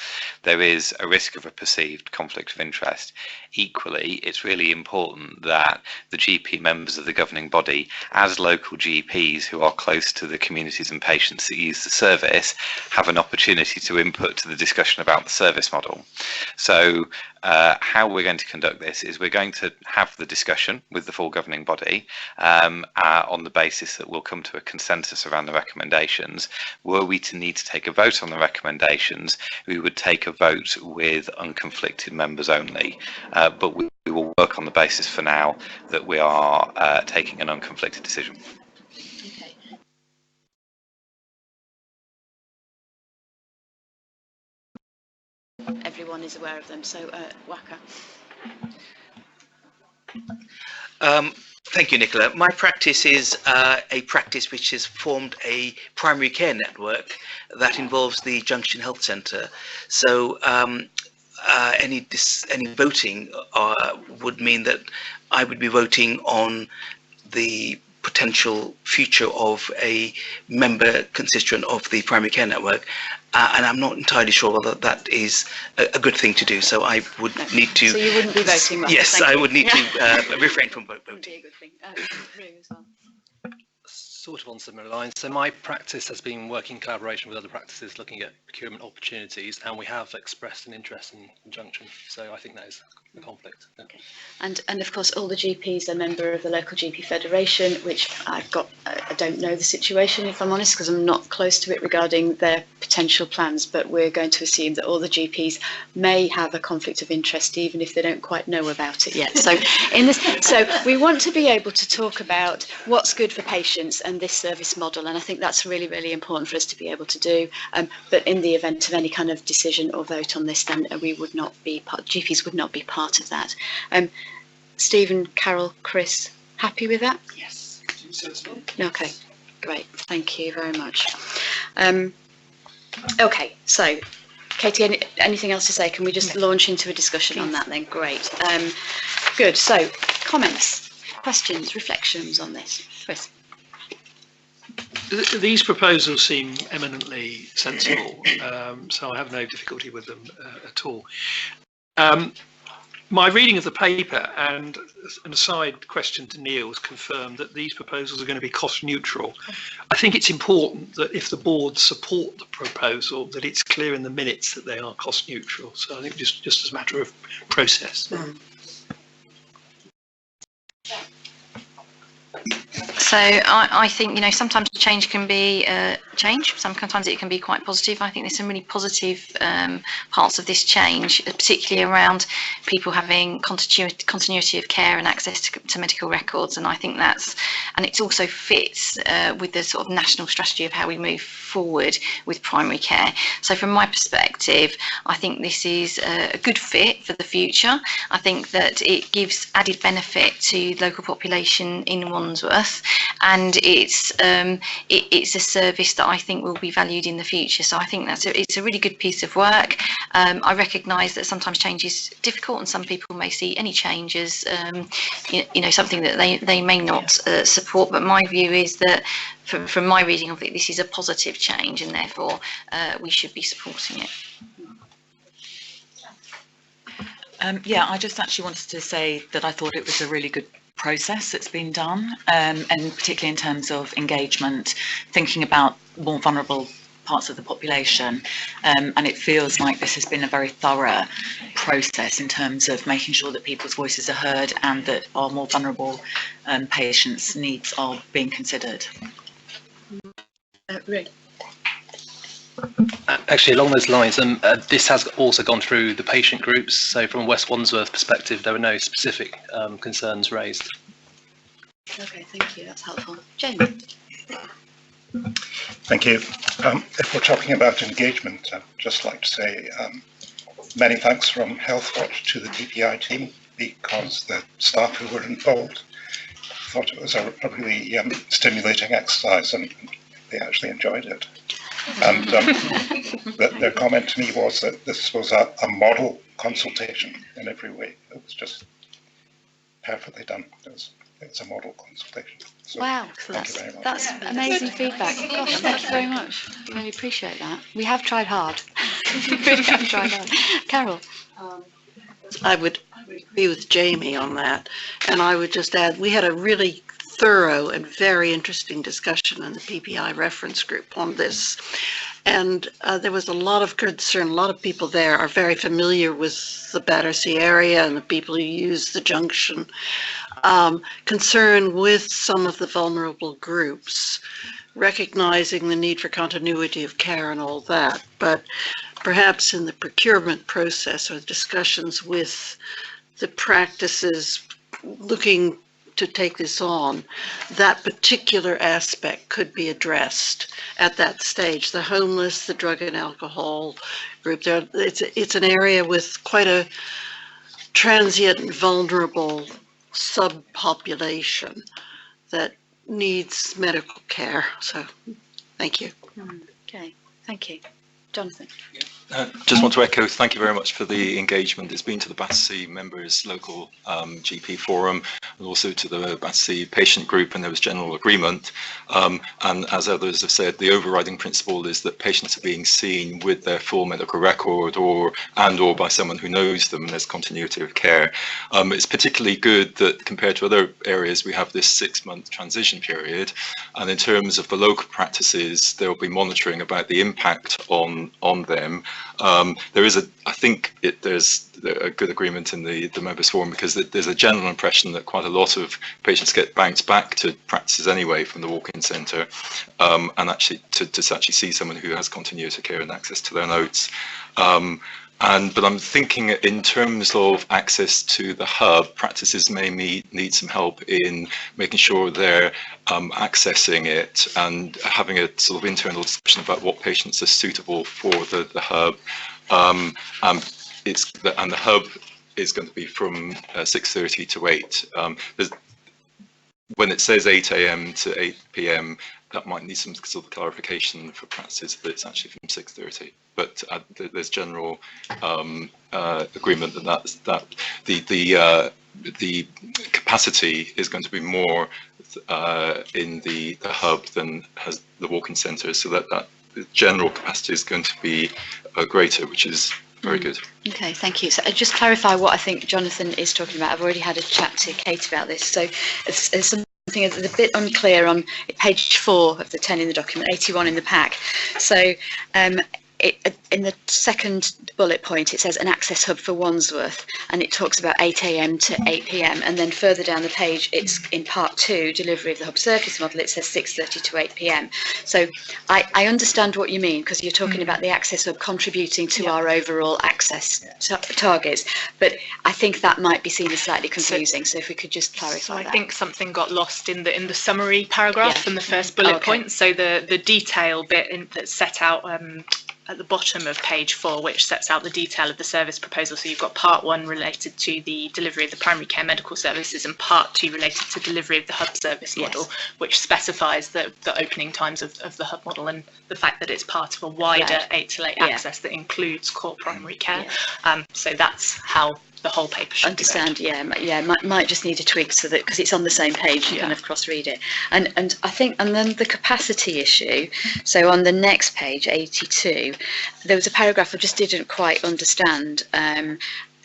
there is a risk of a perceived conflict of interest. Equally, it's really important that the GP members of the governing body, as local GPs who are close to the communities and patients that use the service, have an opportunity to input to the discussion about the service model. So how we're going to conduct this is we're going to have the discussion with the full governing body on the basis that we'll come to a consensus around the recommendations. Were we to need to take a vote on the recommendations, we would take a vote with unconflicted members only. But we will work on the basis for now that we are taking an unconflicted decision. Okay. Everyone is aware of them, so Waka. Thank you, Nicola. My practice is a practice which has formed a primary care network that involves the Junction Health Centre. So any voting would mean that I would be voting on the potential future of a member constituent of the primary care network. And I'm not entirely sure whether that is a good thing to do. So I would need to. So you wouldn't be voting, right? Yes, I would need to refrain from voting. Would be a good thing. Rue as well. Sort of on similar lines. So my practice has been working in collaboration with other practices looking at procurement opportunities, and we have expressed an interest in Junction. So I think that is a conflict. Yeah. Okay. And of course, all the GPs are member of the local GP Federation, which I don't know the situation, if I'm honest, because I'm not close to it regarding their potential plans, but we're going to assume that all the GPs may have a conflict of interest, even if they don't quite know about it yet. So so we want to be able to talk about what's good for patients and this service model, and I think that's really, really important for us to be able to do. But in the event of any kind of decision or vote on this, then we would not be GPs would not be part of that. Stephen, Carol, Chris, happy with that? Yes. Okay, great. Thank you very much. Okay, so Katie, anything else to say? Can we just launch into a discussion on that then? Great. Good. So, comments, questions, reflections on this? Chris. These proposals seem eminently sensible, so I have no difficulty with them at all. My reading of the paper and an aside question to Neil's confirmed that these proposals are going to be cost neutral. I think it's important that if the board support the proposal, that it's clear in the minutes that they are cost neutral. So I think just as a matter of process. So I think, sometimes change can be change. Sometimes it can be quite positive. I think there's some really positive parts of this change, particularly around people having continuity of care and access to medical records. And I think it also fits with the sort of national strategy of how we move forward with primary care. So from my perspective, I think this is a good fit for the future. I think that it gives added benefit to local population in Wandsworth, and it's a service that I think will be valued in the future. So I think it's a really good piece of work. I recognise that sometimes change is difficult, and some people may see any change as something that they may not support. But my view is that from my reading of it, this is a positive change, and therefore we should be supporting it. I just actually wanted to say that I thought it was a really good process that's been done, and particularly in terms of engagement, thinking about more vulnerable parts of the population, and it feels like this has been a very thorough process in terms of making sure that people's voices are heard and that our more vulnerable patients' needs are being considered. Rick. Actually, along those lines, this has also gone through the patient groups. So from a West Wandsworth perspective, there were no specific concerns raised. Okay, thank you. That's helpful. Jamie. Thank you. If we're talking about engagement, I'd just like to say many thanks from Healthwatch to the DPI team, because the staff who were involved thought it was a really stimulating exercise, and they actually enjoyed it. And their comment to me was that this was a model consultation in every way. It was just perfectly done. It was a model consultation. So wow, that's amazing feedback. Gosh, thank you very much. I really appreciate that. We have tried hard. We really have tried hard. Carol. I would agree with Jamie on that, and I would just add we had a really thorough and very interesting discussion in the PPI reference group on this, and there was a lot of concern. A lot of people there are very familiar with the Battersea area and the people who use the junction. Concern with some of the vulnerable groups, recognizing the need for continuity of care and all that, but perhaps in the procurement process or discussions with the practices looking to take this on, that particular aspect could be addressed at that stage. The homeless, the drug and alcohol group, it's an area with quite a transient and vulnerable subpopulation that needs medical care. So thank you. Okay, thank you. Jonathan. Just want to echo, thank you very much for the engagement. It's been to the Battersea members local GP forum and also to the Battersea patient group, and there was general agreement. And as others have said, the overriding principle is that patients are being seen with their full medical record or by someone who knows them, and there's continuity of care. It's particularly good that compared to other areas, we have this 6-month transition period. And in terms of the local practices, there will be monitoring about the impact on them. There is there's a good agreement in the members forum, because there's a general impression that quite a lot of patients get bounced back to practices anyway from the walk-in centre, and actually to actually see someone who has continuity of care and access to their notes. But I'm thinking in terms of access to the hub, practices may need some help in making sure they're accessing it and having a sort of internal discussion about what patients are suitable for the hub. And the hub is going to be from 6:30 to 8. When it says 8 a.m. to 8 p.m, that might need some sort of clarification for practices that it's actually from 6:30. But there's general agreement that the capacity is going to be more in the hub than has the walk-in centre, so that the general capacity is going to be greater, which is very good. Okay, thank you. So just clarify what I think Jonathan is talking about. I've already had a chat to Kate about this. So it's something that's a bit unclear on page 4 of the 10 in the document, 81 in the pack. So in the second bullet point, it says an access hub for Wandsworth, and it talks about 8 a.m. to 8 p.m. And then further down the page, it's in part 2, delivery of the hub service model, it says 6:30 to 8 p.m. So I understand what you mean, because you're talking about the access hub contributing to our overall access targets, but I think that might be seen as slightly confusing. So if we could just clarify that. I think something got lost in the summary paragraph in the first bullet point. So the detail bit that's set out at the bottom of page 4, which sets out the detail of the service proposal. So you've got part 1 related to the delivery of the primary care medical services, and part 2 related to delivery of the hub service model, which specifies the opening times of the hub model and the fact that it's part of a wider 8 to 8 access that includes core primary care. So that's how the whole paper should understand. Might just need a tweak, so that because it's on the same page, you kind of cross-read it. And I think, and then the capacity issue. So on the next page, 82, there was a paragraph I just didn't quite understand.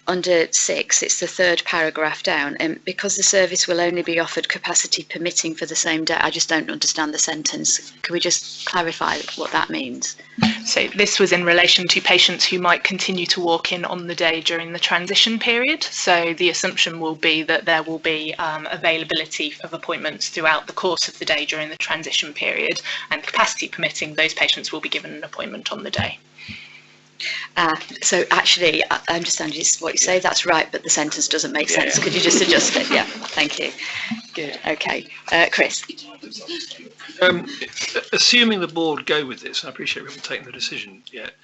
under 6, it's the third paragraph down, and because the service will only be offered capacity permitting for the same day, I just don't understand the sentence. Can we just clarify what that means? So this was in relation to patients who might continue to walk in on the day during the transition period. So the assumption will be that there will be availability of appointments throughout the course of the day during the transition period, and capacity permitting, those patients will be given an appointment on the day. So actually, I understand what you say, that's right, but the sentence doesn't make sense. Could you just adjust it? Yeah, thank you. Good, okay. Chris? Assuming the board go with this, I appreciate we haven't taken the decision yet,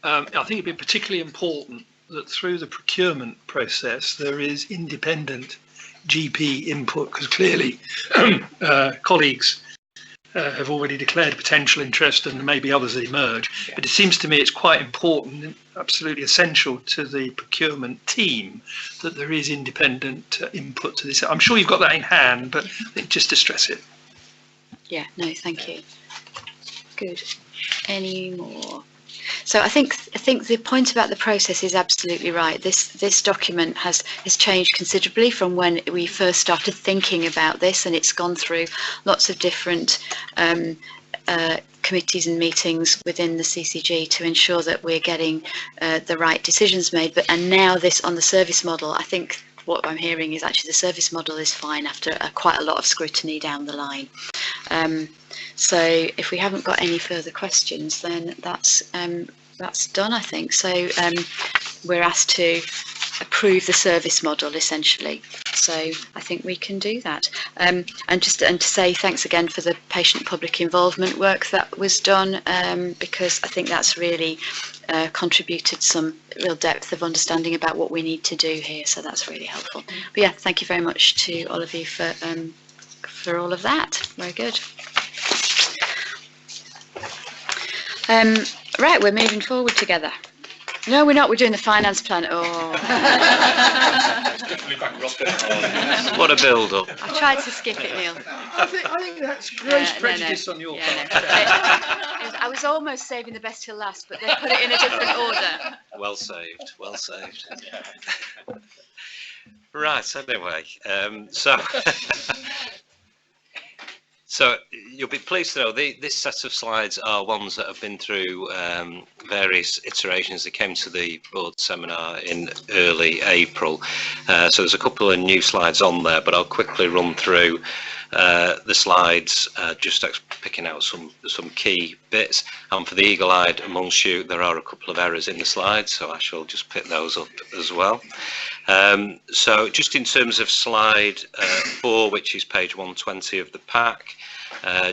I think it'd be particularly important that through the procurement process there is independent GP input, because clearly colleagues have already declared potential interest, and there may be others that emerge. But it seems to me it's quite important and absolutely essential to the procurement team that there is independent input to this. I'm sure you've got that in hand, but I think just to stress it. Yeah, no, thank you. Good. Any more? So I think the point about the process is absolutely right. This document has changed considerably from when we first started thinking about this, and it's gone through lots of different committees and meetings within the CCG to ensure that we're getting the right decisions made. And now this on the service model, I think what I'm hearing is actually the service model is fine after quite a lot of scrutiny down the line. So if we haven't got any further questions, then that's done, I think. So we're asked to approve the service model essentially. So I think we can do that. And to say thanks again for the patient public involvement work that was done, because I think that's really contributed some real depth of understanding about what we need to do here. So that's really helpful. But yeah, thank you very much to all of you for all of that. Very good. Right, we're moving forward together. No, we're not. We're doing the finance plan. Oh. What a build-up. I tried to skip it, Neil. I think that's gross prejudice on your part. I was almost saving the best till last, but they put it in a different order. Well saved, well saved. Right, anyway, so you'll be pleased to know this set of slides are ones that have been through various iterations. They came to the board seminar in early April. So there's a couple of new slides on there, but I'll quickly run through the slides, just picking out some key bits. And for the eagle-eyed amongst you, there are a couple of errors in the slides, so I shall just pick those up as well. So just in terms of slide 4, which is page 120 of the pack,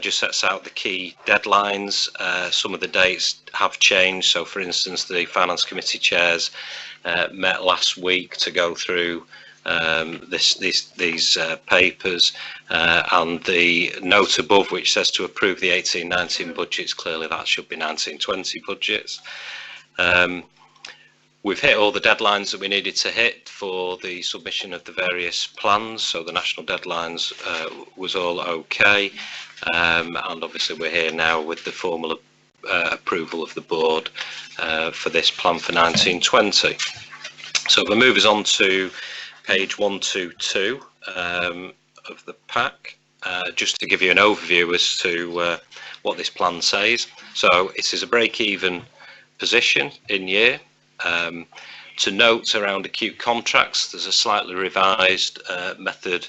just sets out the key deadlines. Some of the dates have changed. So for instance, the Finance Committee chairs met last week to go through these papers, and the note above which says to approve the 18-19 budgets, clearly that should be 19-20 budgets. We've hit all the deadlines that we needed to hit for the submission of the various plans, so the national deadlines was all okay, and obviously we're here now with the formal approval of the board for this plan for 19-20. So if we move us on to page 122 of the pack, just to give you an overview as to what this plan says. So it is a break-even position in year. To note around acute contracts, there's a slightly revised method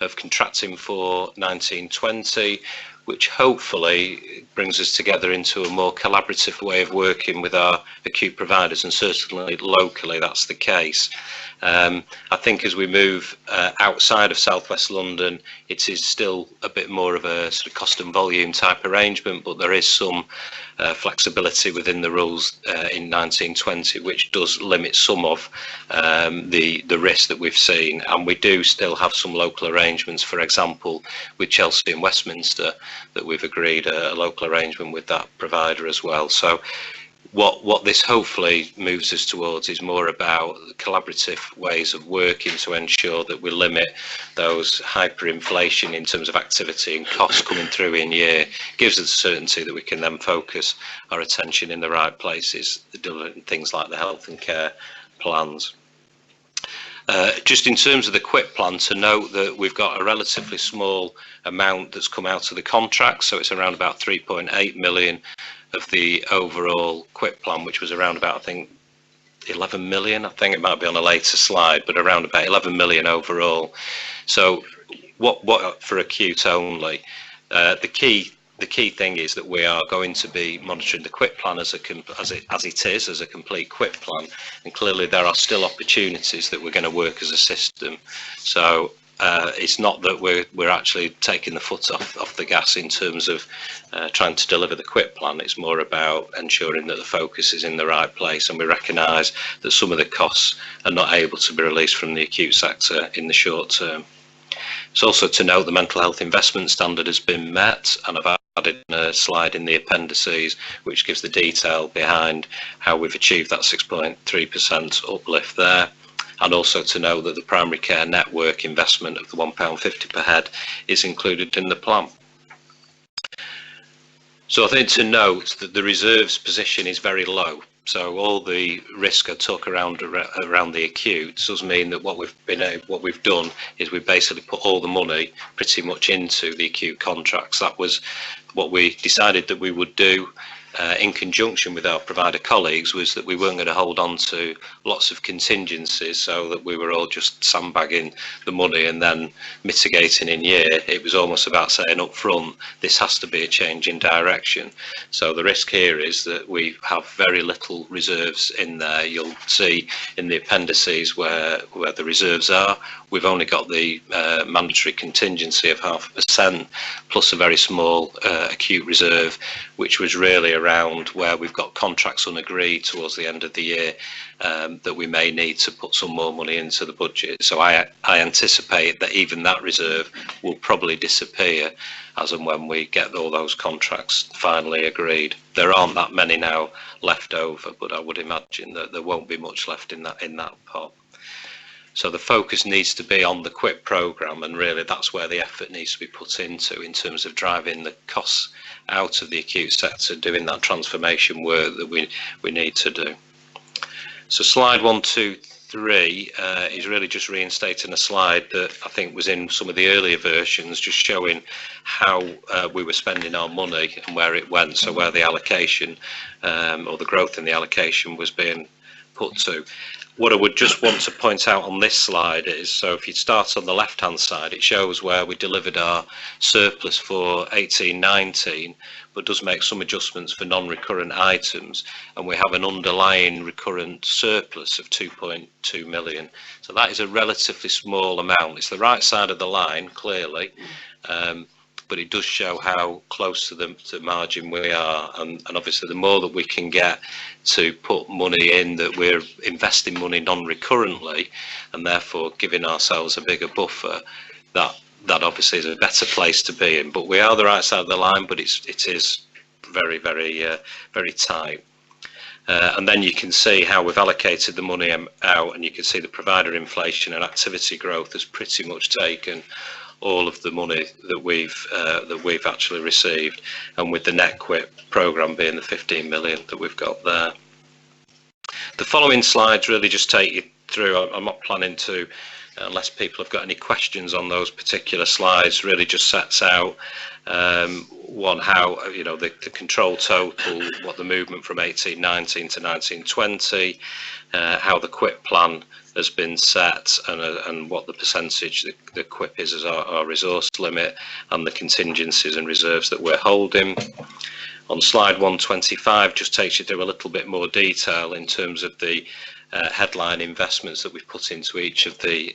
of contracting for 19-20, which hopefully brings us together into a more collaborative way of working with our acute providers, and certainly locally that's the case. I think as we move outside of South West London, it is still a bit more of a sort of cost and volume type arrangement, but there is some flexibility within the rules in 19-20, which does limit some of the risk that we've seen. And we do still have some local arrangements, for example, with Chelsea and Westminster, that we've agreed a local arrangement with that provider as well. So what this hopefully moves us towards is more about collaborative ways of working to ensure that we limit those hyperinflation in terms of activity and costs coming through in year. Gives us certainty that we can then focus our attention in the right places, delivering things like the health and care plans. Just in terms of the QIP plan, to note that we've got a relatively small amount that's come out of the contract, so it's around about 3.8 million of the overall QIP plan, which was around about, I think, 11 million. I think it might be on a later slide, but around about 11 million overall. So what for acute only? The key thing is that we are going to be monitoring the QIP plan as it is as a complete QIP plan, and clearly there are still opportunities that we're going to work as a system. So it's not that we're actually taking the foot off the gas in terms of trying to deliver the QIP plan. It's more about ensuring that the focus is in the right place, and we recognise that some of the costs are not able to be released from the acute sector in the short term. It's also to note the mental health investment standard has been met, and I've added a slide in the appendices which gives the detail behind how we've achieved that 6.3% uplift there. And also to know that the primary care network investment of the £1.50 per head is included in the plan. So I think to note that the reserves position is very low. So all the risk I took around the acute does mean that what we've done is we've basically put all the money pretty much into the acute contracts. That was what we decided that we would do. In conjunction with our provider colleagues, was that we weren't going to hold on to lots of contingencies so that we were all just sandbagging the money and then mitigating in year. It was almost about saying up front, this has to be a change in direction. So the risk here is that we have very little reserves in there. You'll see in the appendices where the reserves are. We've only got the mandatory contingency of 0.5% plus a very small acute reserve, which was really around where we've got contracts unagreed towards the end of the year that we may need to put some more money into the budget. So I anticipate that even that reserve will probably disappear as and when we get all those contracts finally agreed. There aren't that many now left over, but I would imagine that there won't be much left in that pot. So the focus needs to be on the QIP programme, and really that's where the effort needs to be put into in terms of driving the costs out of the acute sector, doing that transformation work that we need to do. So slide 1, 2, 3 is really just reinstating a slide that I think was in some of the earlier versions, just showing how we were spending our money and where it went, so where the allocation or the growth in the allocation was being put to. What I would just want to point out on this slide is, so if you start on the left hand side, it shows where we delivered our surplus for 18-19, but does make some adjustments for non-recurrent items, and we have an underlying recurrent surplus of 2.2 million. So that is a relatively small amount. It's the right side of the line, clearly, but it does show how close to the margin we are, and obviously the more that we can get to put money in, that we're investing money non-recurrently and therefore giving ourselves a bigger buffer, that obviously is a better place to be in. But we are the right side of the line, but it is very, very, very tight. And then you can see how we've allocated the money out, and you can see the provider inflation and activity growth has pretty much taken all of the money that we've actually received, and with the net QIP programme being the 15 million that we've got there. The following slides really just take you through. I'm not planning to, unless people have got any questions on those particular slides, really just sets out one, how the control total, what the movement from 18-19 to 19-20, how the QIP plan has been set, and what the percentage the QIP is as our resource limit, and the contingencies and reserves that we're holding. On slide 125 just takes you through a little bit more detail in terms of the headline investments that we've put into each of the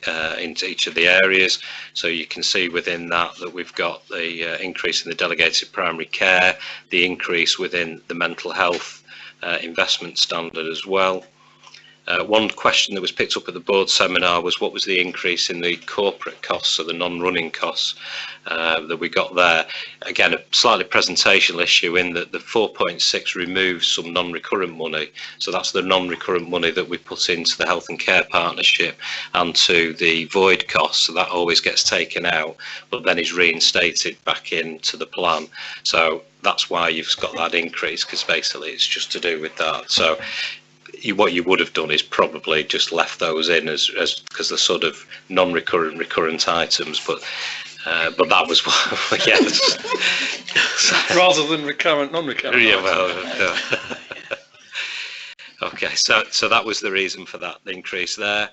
areas. So you can see within that we've got the increase in the delegated primary care, the increase within the mental health investment standard as well. One question that was picked up at the board seminar was what was the increase in the corporate costs, or the non-running costs that we got there. Again, a slightly presentational issue in that the 4.6 removes some non-recurrent money. So that's the non-recurrent money that we put into the health and care partnership and to the void costs. So that always gets taken out, but then is reinstated back into the plan. So that's why you've got that increase, because basically it's just to do with that. So what you would have done is probably just left those in as because they're sort of non-recurrent, recurrent items, but that was what, yes. Rather than recurrent, non-recurrent. Yeah, well, okay, so that was the reason for that increase there.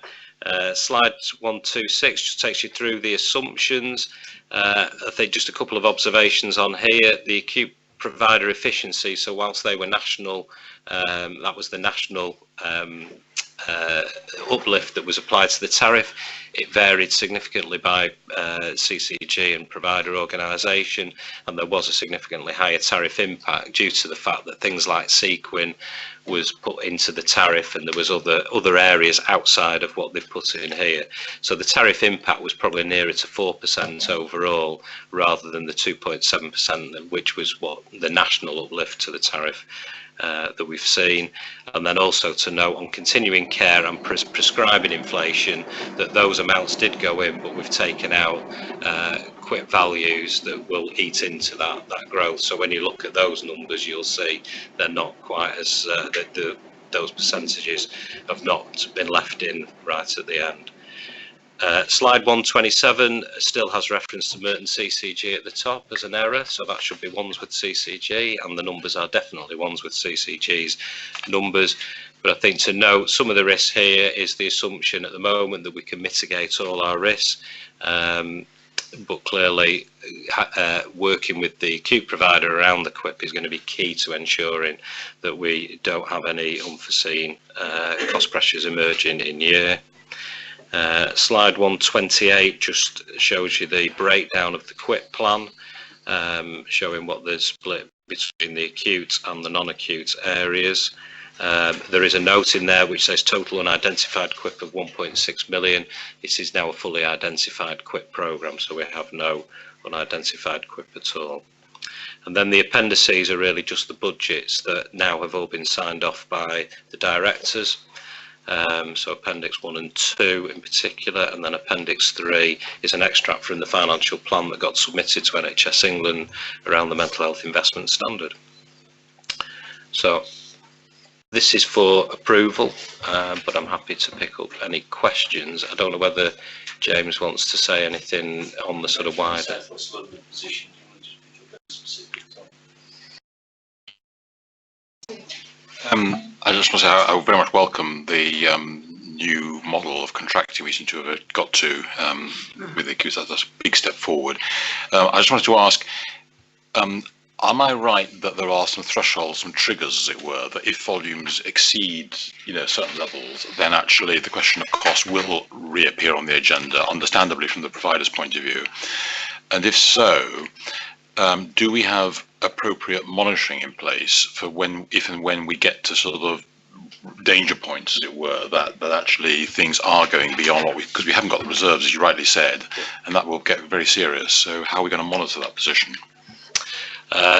Slide 126 just takes you through the assumptions. I think just a couple of observations on here. The acute provider efficiency, so whilst they were national, that was the national uplift that was applied to the tariff. It varied significantly by CCG and provider organisation, and there was a significantly higher tariff impact due to the fact that things like Sequin was put into the tariff, and there was other areas outside of what they've put in here. So the tariff impact was probably nearer to 4% overall, rather than the 2.7%, which was what the national uplift to the tariff that we've seen. And then also to note on continuing care and prescribing inflation that those amounts did go in, but we've taken out quit values that will eat into that growth. So when you look at those numbers, you'll see they're not quite as those percentages have not been left in right at the end. Slide 127 still has reference to Merton CCG at the top as an error, so that should be ones with CCG, and the numbers are definitely ones with CCG's numbers. But I think to note some of the risks here is the assumption at the moment that we can mitigate all our risks, but clearly working with the acute provider around the QIP is going to be key to ensuring that we don't have any unforeseen cost pressures emerging in year. Slide 128 just shows you the breakdown of the QIP plan, showing what the split between the acute and the non-acute areas. There is a note in there which says total unidentified QIP of 1.6 million. This is now a fully identified QIP programme, so we have no unidentified QIP at all. And then the appendices are really just the budgets that now have all been signed off by the directors. So Appendix 1 and 2 in particular, and then Appendix 3 is an extract from the financial plan that got submitted to NHS England around the mental health investment standard. So this is for approval, but I'm happy to pick up any questions. I don't know whether James wants to say anything on the sort of wider. I just want to say I very much welcome the new model of contracting we seem to have got to with the acute. That's a big step forward. I just wanted to ask, am I right that there are some thresholds, some triggers, as it were, that if volumes exceed, certain levels, then actually the question of cost will reappear on the agenda, understandably from the provider's point of view? And if so, do we have appropriate monitoring in place for if and when we get to sort of danger points, as it were, that actually things are going beyond what because we haven't got the reserves, as you rightly said, and that will get very serious. So how are we going to monitor that position?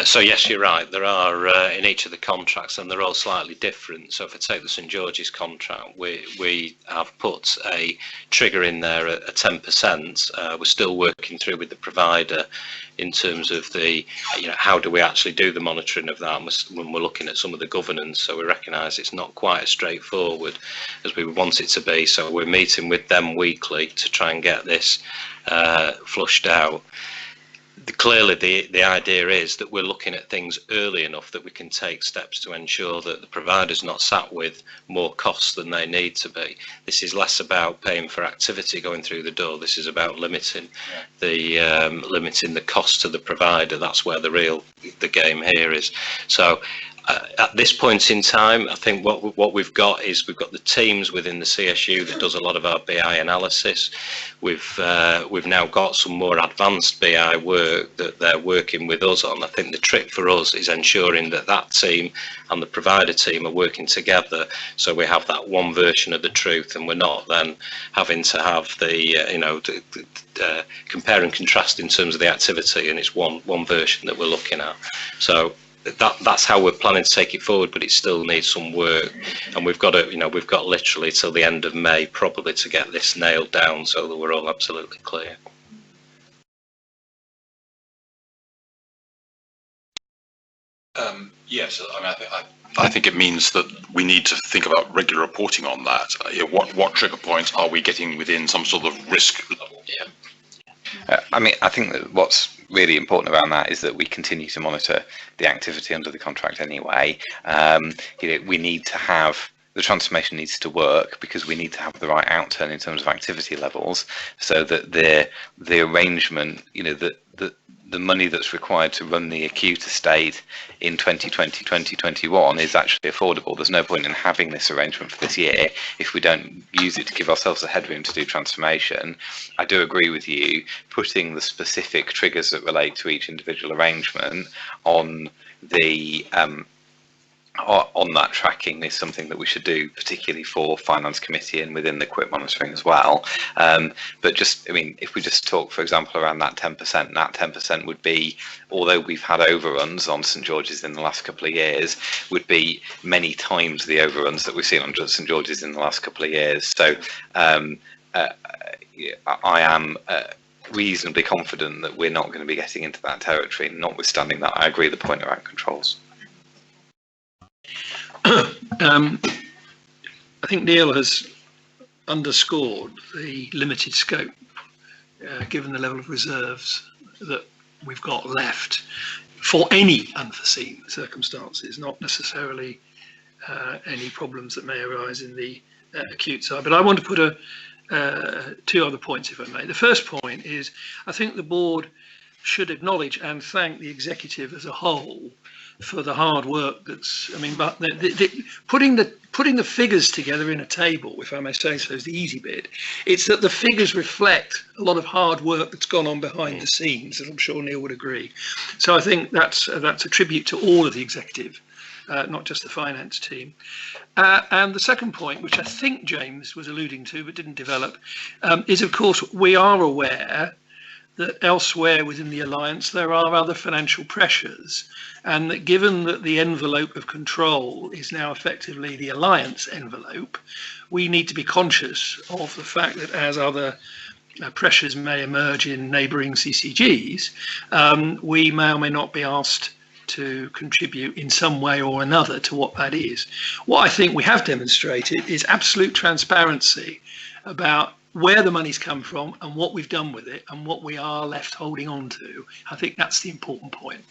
So yes, you're right. There are in each of the contracts, and they're all slightly different. So if I take the St George's contract, we have put a trigger in there at 10%. We're still working through with the provider in terms of the, how do we actually do the monitoring of that when we're looking at some of the governance. So we recognise it's not quite as straightforward as we want it to be. So we're meeting with them weekly to try and get this flushed out. Clearly, the idea is that we're looking at things early enough that we can take steps to ensure that the provider's not sat with more costs than they need to be. This is less about paying for activity going through the door. This is about limiting the cost to the provider. That's where the game here is. So at this point in time, I think what we've got is we've got the teams within the CSU that does a lot of our BI analysis. We've now got some more advanced BI work that they're working with us on. I think the trick for us is ensuring that team and the provider team are working together, so we have that one version of the truth, and we're not then having to have the compare and contrast in terms of the activity, and it's one version that we're looking at. So that's how we're planning to take it forward, but it still needs some work, and we've got literally till the end of May probably to get this nailed down so that we're all absolutely clear. Yes, I I think it means that we need to think about regular reporting on that. What trigger points are we getting within some sort of risk level? I mean, I think that what's really important around that is that we continue to monitor the activity under the contract anyway. We need to have, the transformation needs to work because we need to have the right outturn in terms of activity levels, so that the arrangement, the money that's required to run the acute estate in 2020, 2021 is actually affordable. There's no point in having this arrangement for this year if we don't use it to give ourselves a headroom to do transformation. I do agree with you, putting the specific triggers that relate to each individual arrangement on the on that tracking is something that we should do, particularly for Finance Committee and within the quick monitoring as well. But just, I mean, if we just talk, for example, around that 10%, that 10% would be, although we've had overruns on St George's in the last couple of years, would be many times the overruns that we've seen on St George's in the last couple of years. So I am reasonably confident that we're not going to be getting into that territory. Notwithstanding that, I agree the point around controls. I think Neil has underscored the limited scope, given the level of reserves that we've got left for any unforeseen circumstances, not necessarily any problems that may arise in the acute side. But I want to put two other points, if I may. The first point is, I think the board should acknowledge and thank the executive as a whole for the hard work that's, I mean, but putting the figures together in a table, if I may say so, is the easy bit. It's that the figures reflect a lot of hard work that's gone on behind the scenes, and I'm sure Neil would agree. So I think that's a tribute to all of the executive, not just the finance team. And the second point, which I think James was alluding to but didn't develop, is of course we are aware that elsewhere within the alliance there are other financial pressures, and that given that the envelope of control is now effectively the alliance envelope, we need to be conscious of the fact that as other pressures may emerge in neighbouring CCGs, we may or may not be asked to contribute in some way or another to what that is. What I think we have demonstrated is absolute transparency about where the money's come from and what we've done with it and what we are left holding on to. I think that's the important point.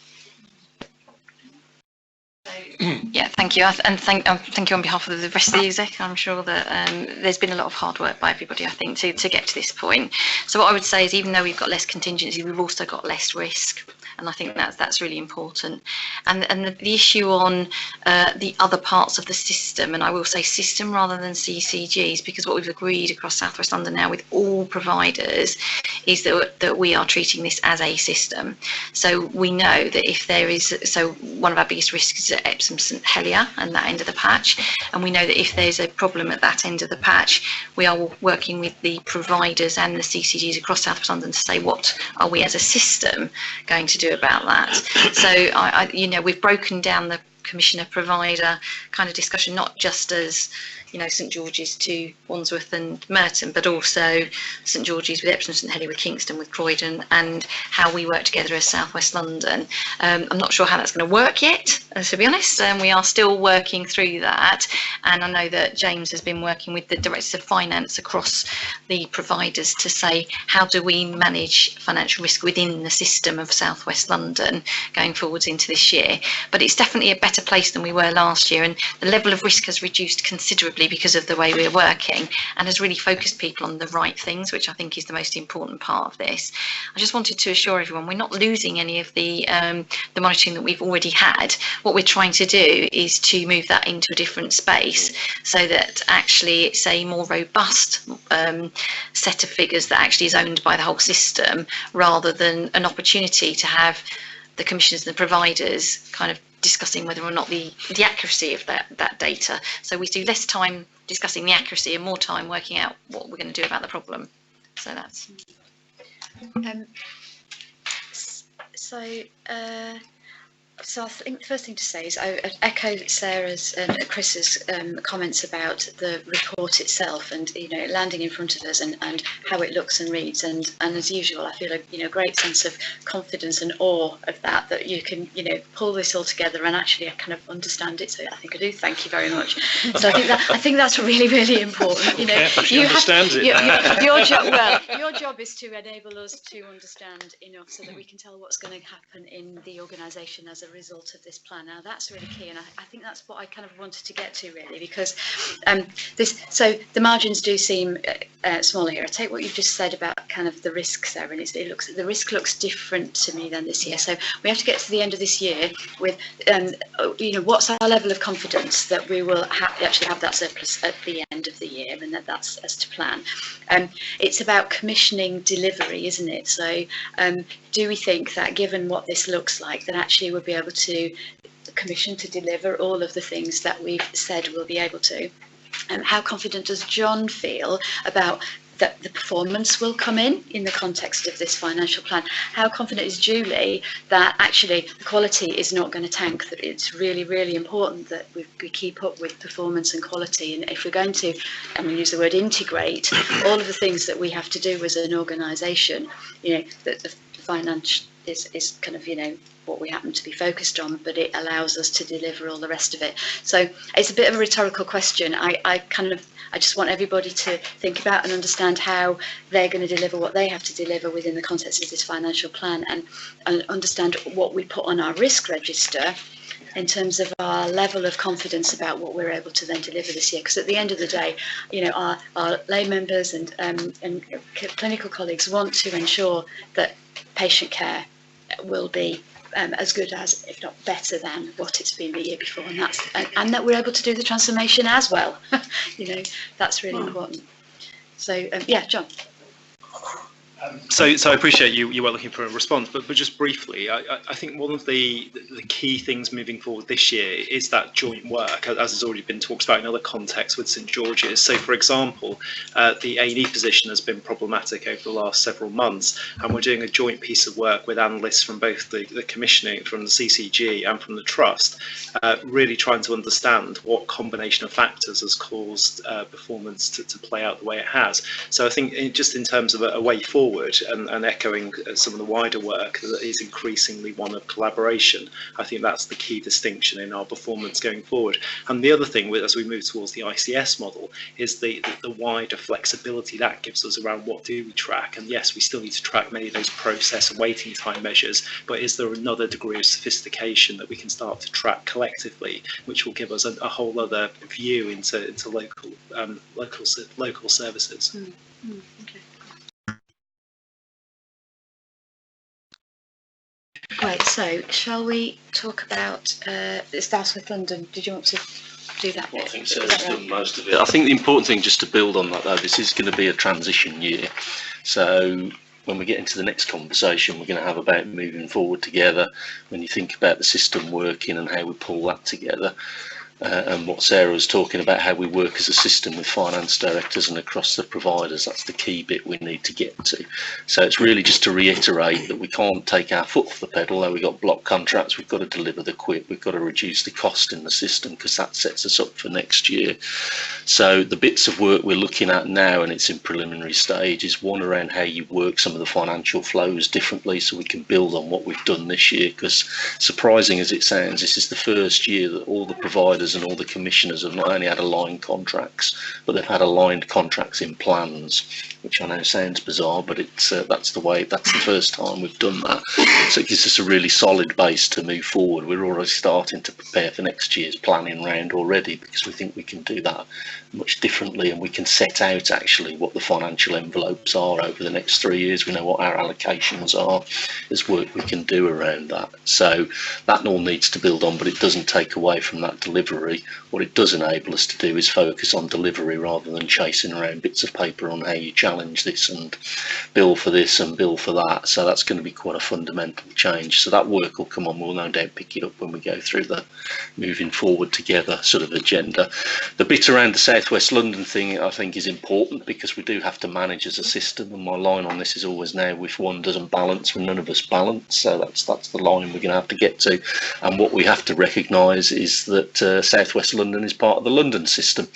Yeah, thank you, and thank you on behalf of the rest of the exec. I'm sure that there's been a lot of hard work by everybody, I think, to get to this point. So what I would say is, even though we've got less contingency, we've also got less risk, and I think that's really important. And the issue on the other parts of the system, and I will say system rather than CCGs, because what we've agreed across South West London now with all providers is that we are treating this as a system. So we know that if there is, so one of our biggest risks is at Epsom St Helier and that end of the patch, and we know that if there's a problem at that end of the patch, we are working with the providers and the CCGs across South West London to say, what are we as a system going to do about that? So we've broken down the commissioner provider kind of discussion, not just as St George's to Wandsworth and Merton, but also St George's with Epsom St Helier, with Kingston, with Croydon, and how we work together as South West London. I'm not sure how that's going to work yet, to be honest. We are still working through that, and I know that James has been working with the directors of finance across the providers to say, how do we manage financial risk within the system of South West London going forwards into this year. But it's definitely a better place than we were last year, and the level of risk has reduced considerably because of the way we're working, and has really focused people on the right things, which I think is the most important part of this. I just wanted to assure everyone we're not losing any of the monitoring that we've already had. What we're trying to do is to move that into a different space, so that actually it's a more robust set of figures that actually is owned by the whole system, rather than an opportunity to have the commissioners and the providers kind of discussing whether or not the accuracy of that data. So we do less time discussing the accuracy and more time working out what we're going to do about the problem. So that's. So I think the first thing to say is I echo Sarah's and Chris's comments about the report itself, and landing in front of us and how it looks and reads, and as usual I feel a great sense of confidence and awe of that you can pull this all together and actually I kind of understand it. So I think I do. Thank you very much. So I think that's really important. She understands it. Your job is to enable us to understand enough so that we can tell what's going to happen in the organisation as a result of this plan. Now that's really key, and I think that's what I kind of wanted to get to really, because so the margins do seem smaller here. I take what you've just said about kind of the risks there, and the risk looks different to me than this year. So we have to get to the end of this year with what's our level of confidence that we will actually have that surplus at the end of the year, and that's as to plan. It's about commissioning delivery, isn't it? So do we think that given what this looks like, that actually we'll be able to commission to deliver all of the things that we've said we'll be able to? How confident does John feel about that the performance will come in the context of this financial plan? How confident is Julie that actually the quality is not going to tank, that it's really important that we keep up with performance and quality? And if we're going to, and we use the word integrate, all of the things that we have to do as an organisation, that the finance is kind of what we happen to be focused on, but it allows us to deliver all the rest of it. So it's a bit of a rhetorical question. I just want everybody to think about and understand how they're going to deliver what they have to deliver within the context of this financial plan, and understand what we put on our risk register in terms of our level of confidence about what we're able to then deliver this year. Because at the end of the day, our lay members and clinical colleagues want to ensure that patient care will be as good as, if not better than, what it's been the year before, and that we're able to do the transformation as well. That's really important. So yeah, John. So I appreciate you were looking for a response, but just briefly, I think one of the key things moving forward this year is that joint work, as has already been talked about in other contexts with St George's. So, for example, the A&E position has been problematic over the last several months, and we're doing a joint piece of work with analysts from both the commissioning, from the CCG and from the Trust, really trying to understand what combination of factors has caused performance to play out the way it has. So I think just in terms of a way forward, and echoing some of the wider work that is increasingly one of collaboration, I think that's the key distinction in our performance going forward. And the other thing, as we move towards the ICS model, is the wider flexibility that gives us around what do we track. And yes, we still need to track many of those process and waiting time measures, but is there another degree of sophistication that we can start to track collectively, which will give us a whole other view into local services. Okay. Great, so shall we talk about South West London? Did you want to do that? Well, I think Sarah's done most of it. I think the important thing, just to build on that though, this is going to be a transition year. So when we get into the next conversation, we're going to have about moving forward together. When you think about the system working and how we pull that together, and what Sarah was talking about, how we work as a system with finance directors and across the providers, that's the key bit we need to get to. So it's really just to reiterate that we can't take our foot off the pedal. Though we've got block contracts, we've got to deliver the quit, we've got to reduce the cost in the system, because that sets us up for next year. So the bits of work we're looking at now, and it's in preliminary stage, is one around how you work some of the financial flows differently so we can build on what we've done this year, because surprising as it sounds, this is the first year that all the providers and all the commissioners have not only had aligned contracts, but they've had aligned contracts in plans, which I know sounds bizarre, but it's that's the first time we've done that. So it gives us a really solid base to move forward. We're already starting to prepare for next year's planning round already, because we think we can do that much differently, and we can set out actually what the financial envelopes are over the next 3 years. We know what our allocations are. There's work we can do around that. So that all needs to build on, but it doesn't take away from that delivery. What it does enable us to do is focus on delivery rather than chasing around bits of paper on how you challenge this and bill for this and bill for that. So that's going to be quite a fundamental change. So that work will come on. We'll no doubt pick it up when we go through the moving forward together sort of agenda. The bit around the South West London thing, I think, is important because we do have to manage as a system. And my line on this is always now: if one doesn't balance, well, none of us balance. So that's the line we're going to have to get to. And what we have to recognise is that South West London is part of the London system,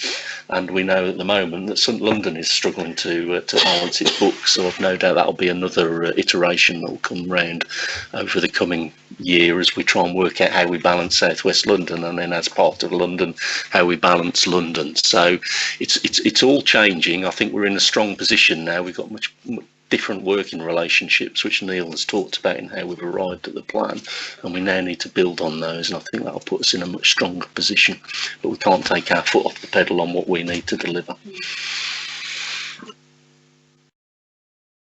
and we know at the moment that London is struggling to balance its books. So I've no doubt that'll be another iteration that will come round over the coming year as we try and work out how we balance South West London, and then as part of London, how we balance London. So it's all changing. I think we're in a strong position now. We've got much different working relationships, which Neil has talked about in how we've arrived at the plan, and we now need to build on those, and I think that'll put us in a much stronger position. But we can't take our foot off the pedal on what we need to deliver.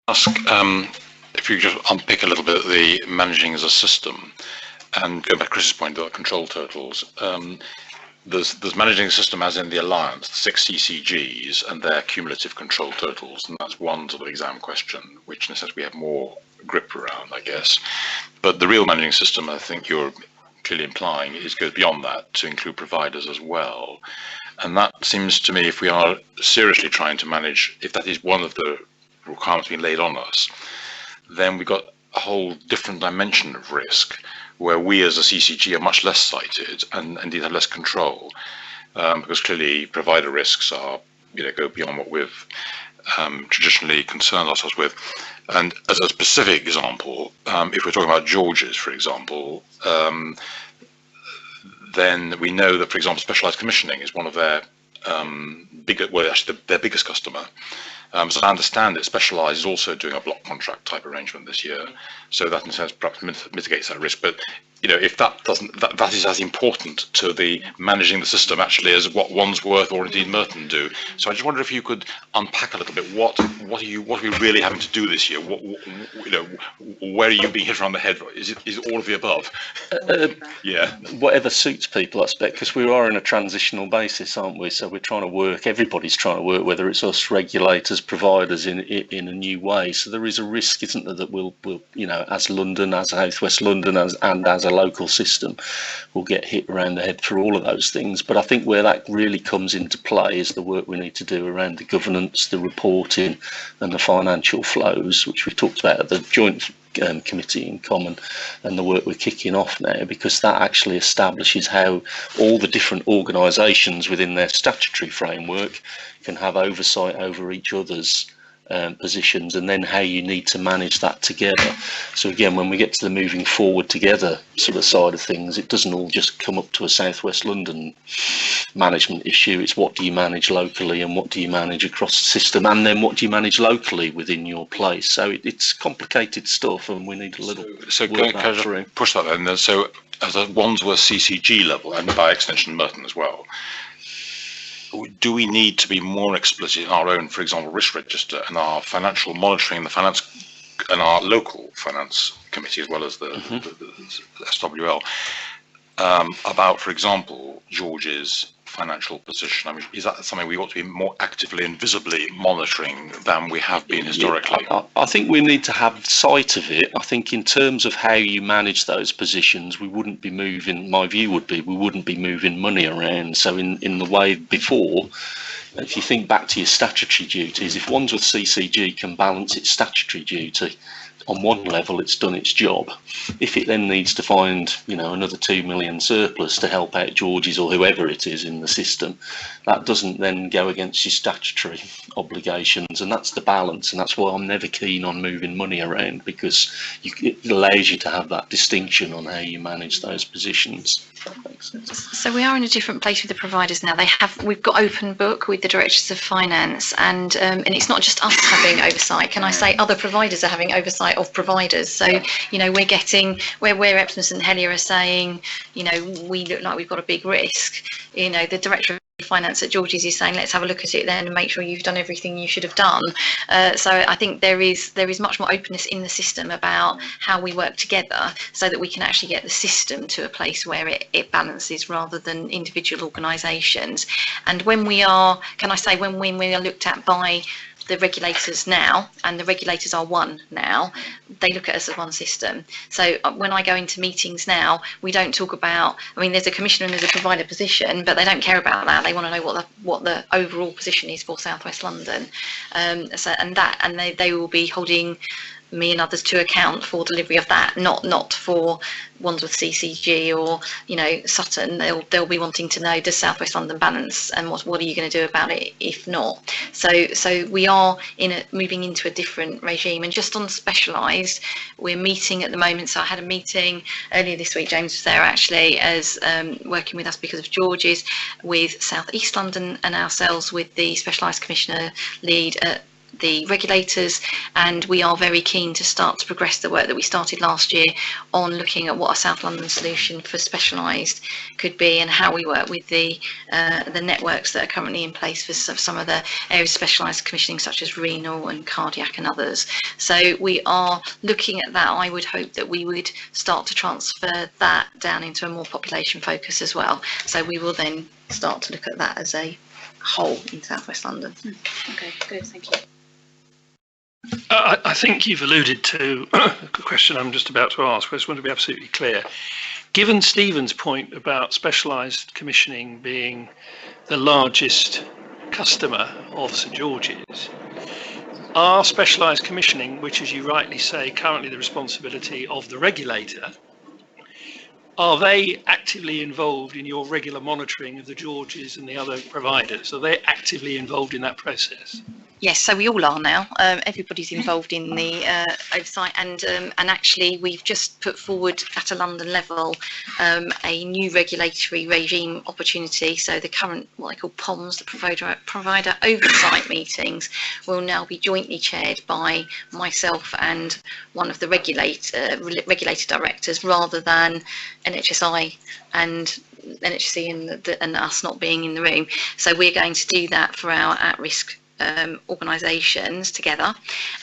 Ask if you just unpick a little bit the managing as a system and go back to Chris's point about control totals. There's managing a system as in the alliance, 6 CCGs and their cumulative control totals, and that's one sort of exam question, which necessitates we have more grip around, I guess. But the real managing system, I think you're clearly implying, goes beyond that to include providers as well. And that seems to me, if we are seriously trying to manage, if that is one of the requirements being laid on us, then we've got a whole different dimension of risk, where we as a CCG are much less cited and indeed have less control, because clearly provider risks are, go beyond what we've traditionally concerned ourselves with. And as a specific example, if we're talking about George's, for example, then we know that, for example, specialised commissioning is one of their their biggest customer. So I understand that Specialised is also doing a block contract type arrangement this year, so that in a sense perhaps mitigates that risk. But if that doesn't, that is as important to the managing the system actually as what Wandsworth or indeed Merton do. So I just wonder if you could unpack a little bit what are we really having to do this year? Where are you being hit around the head? Is it all of the above? Yeah. Whatever suits people, I expect, because we are in a transitional basis, aren't we? So we're trying to work. Everybody's trying to work, whether it's us regulators, providers, in a new way. So there is a risk, isn't there, that we'll as London, as South West London, and as a local system, will get hit around the head for all of those things. But I think where that really comes into play is the work we need to do around the governance, the reporting, and the financial flows, which we talked about at the joint committee in common, and the work we're kicking off now, because that actually establishes how all the different organisations within their statutory framework can have oversight over each other's positions, and then how you need to manage that together. So again, when we get to the moving forward together sort of side of things, it doesn't all just come up to a South West London management issue. It's what do you manage locally, and what do you manage across the system, and then what do you manage locally within your place. So it's complicated stuff, and we need a little so can I just push that then? So as a Wandsworth CCG level, and by extension Merton as well, do we need to be more explicit in our own, for example, risk register and our financial monitoring, and our local finance committee, as well as the SWL, about, for example, George's financial position? I mean, is that something we ought to be more actively and visibly monitoring than we have been historically? I think we need to have sight of it. I think in terms of how you manage those positions, we wouldn't be moving, my view would be, we wouldn't be moving money around. So in the way before, if you think back to your statutory duties, if Wandsworth CCG can balance its statutory duty, on one level it's done its job. If it then needs to find another 2 million surplus to help out George's or whoever it is in the system, that doesn't then go against your statutory obligations, and that's the balance. And that's why I'm never keen on moving money around, because it allows you to have that distinction on how you manage those positions. That makes sense. So we are in a different place with the providers now. We've got open book with the directors of finance, and it's not just us having oversight. Can I say other providers are having oversight of providers? So we're getting where Epsom and Helier are saying we look like we've got a big risk. The director of finance at George's is saying let's have a look at it then and make sure you've done everything you should have done. So I think there is much more openness in the system about how we work together, so that we can actually get the system to a place where it balances rather than individual organisations. And when we are looked at by the regulators now, and the regulators are one now, they look at us as one system. So when I go into meetings now, we don't talk about, I mean, there's a commissioner and there's a provider position, but they don't care about that. They want to know what the overall position is for South West London. And they will be holding me and others to account for delivery of that, not for Wandsworth CCG or Sutton. They'll be wanting to know, does South West London balance, and what are you going to do about it if not? So we are moving into a different regime. And just on specialised, we're meeting at the moment. So I had a meeting earlier this week. James was there actually, as working with us because of George's, with South East London and ourselves with the specialised commissioner lead at the regulators, and we are very keen to start to progress the work that we started last year on looking at what a South London solution for specialised could be, and how we work with the networks that are currently in place for some of the areas of specialised commissioning, such as renal and cardiac and others. So we are looking at that. I would hope that we would start to transfer that down into a more population focus as well. So we will then start to look at that as a whole in South West London. Okay, good, thank you. I think you've alluded to a question I'm just about to ask. I just want to be absolutely clear. Given Stephen's point about specialised commissioning being the largest customer of St George's, are specialised commissioning, which, as you rightly say, currently the responsibility of the regulator, are they actively involved in your regular monitoring of the Georges and the other providers? Are they actively involved in that process? Yes, so we all are now. Everybody's involved in the oversight, and actually we've just put forward at a London level a new regulatory regime opportunity. So the current, what they call POMs, the provider oversight meetings, will now be jointly chaired by myself and one of the regulator directors, rather than NHSI and NHSC and us not being in the room. So we're going to do that for our at-risk organisations together,